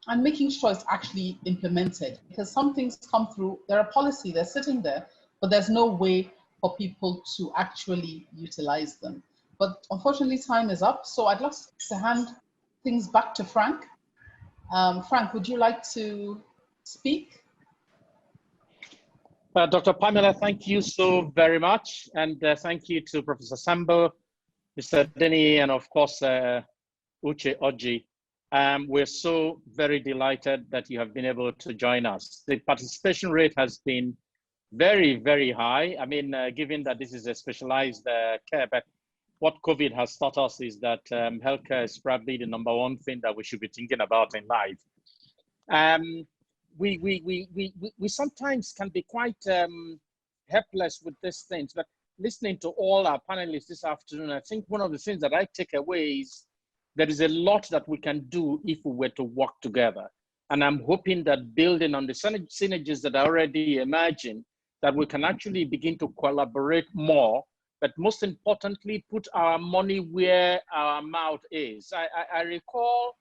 and making sure it's actually implemented. Because some things come through, they're a policy, they're sitting there, but there's no way for people to actually utilize them. But unfortunately, time is up. So I'd love to hand things back to Frank. Frank, would you like to speak? Dr. Pamela, thank you so very much. And thank you to Professor Sambo, Mr. Denny, and of course, Uche Oji. We're so very delighted that you have been able to join us. The participation rate has been very, very high. I mean, given that this is a specialized care, but what COVID has taught us is that healthcare is probably the #1 thing that we should be thinking about in life. We sometimes can be quite helpless with these things, but listening to all our panelists this afternoon, I think one of the things that I take away is there is a lot that we can do if we were to work together. And I'm hoping that building on the synergies that are already emerging, that we can actually begin to collaborate more, but most importantly, put our money where our mouth is. I recall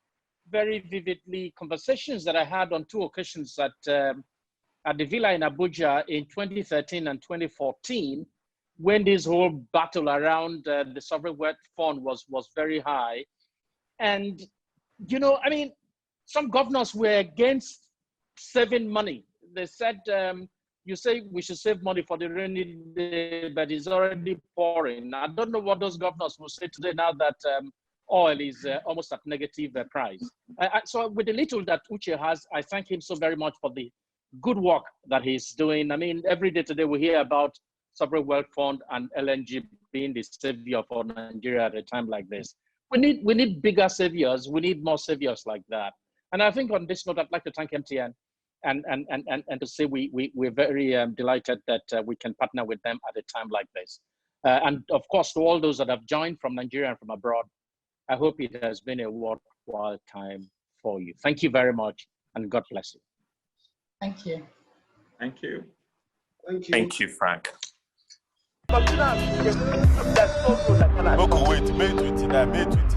very vividly conversations that I had on 2 occasions at the Villa in Abuja in 2013 and 2014, when this whole battle around the sovereign wealth fund was very high. And, I mean, some governors were against saving money. They said, you say we should save money for the rainy day, but it's already pouring. I don't know what those governors will say today now that oil is almost at negative price. So with the little that Uche has, I thank him so very much for the good work that he's doing. I mean, every day today we hear about sovereign wealth fund and LNG being the savior for Nigeria at a time like this. We need bigger saviors. We need more saviors like that. And I think on this note, I'd like to thank MTN and to say we're very delighted that we can partner with them at a time like this. And of course, to all those that have joined from Nigeria and from abroad, I hope it has been a worthwhile time for you. Thank you very much, and God bless you. Thank you. Thank you. Thank you. Thank you, Frank. Wait, May 29.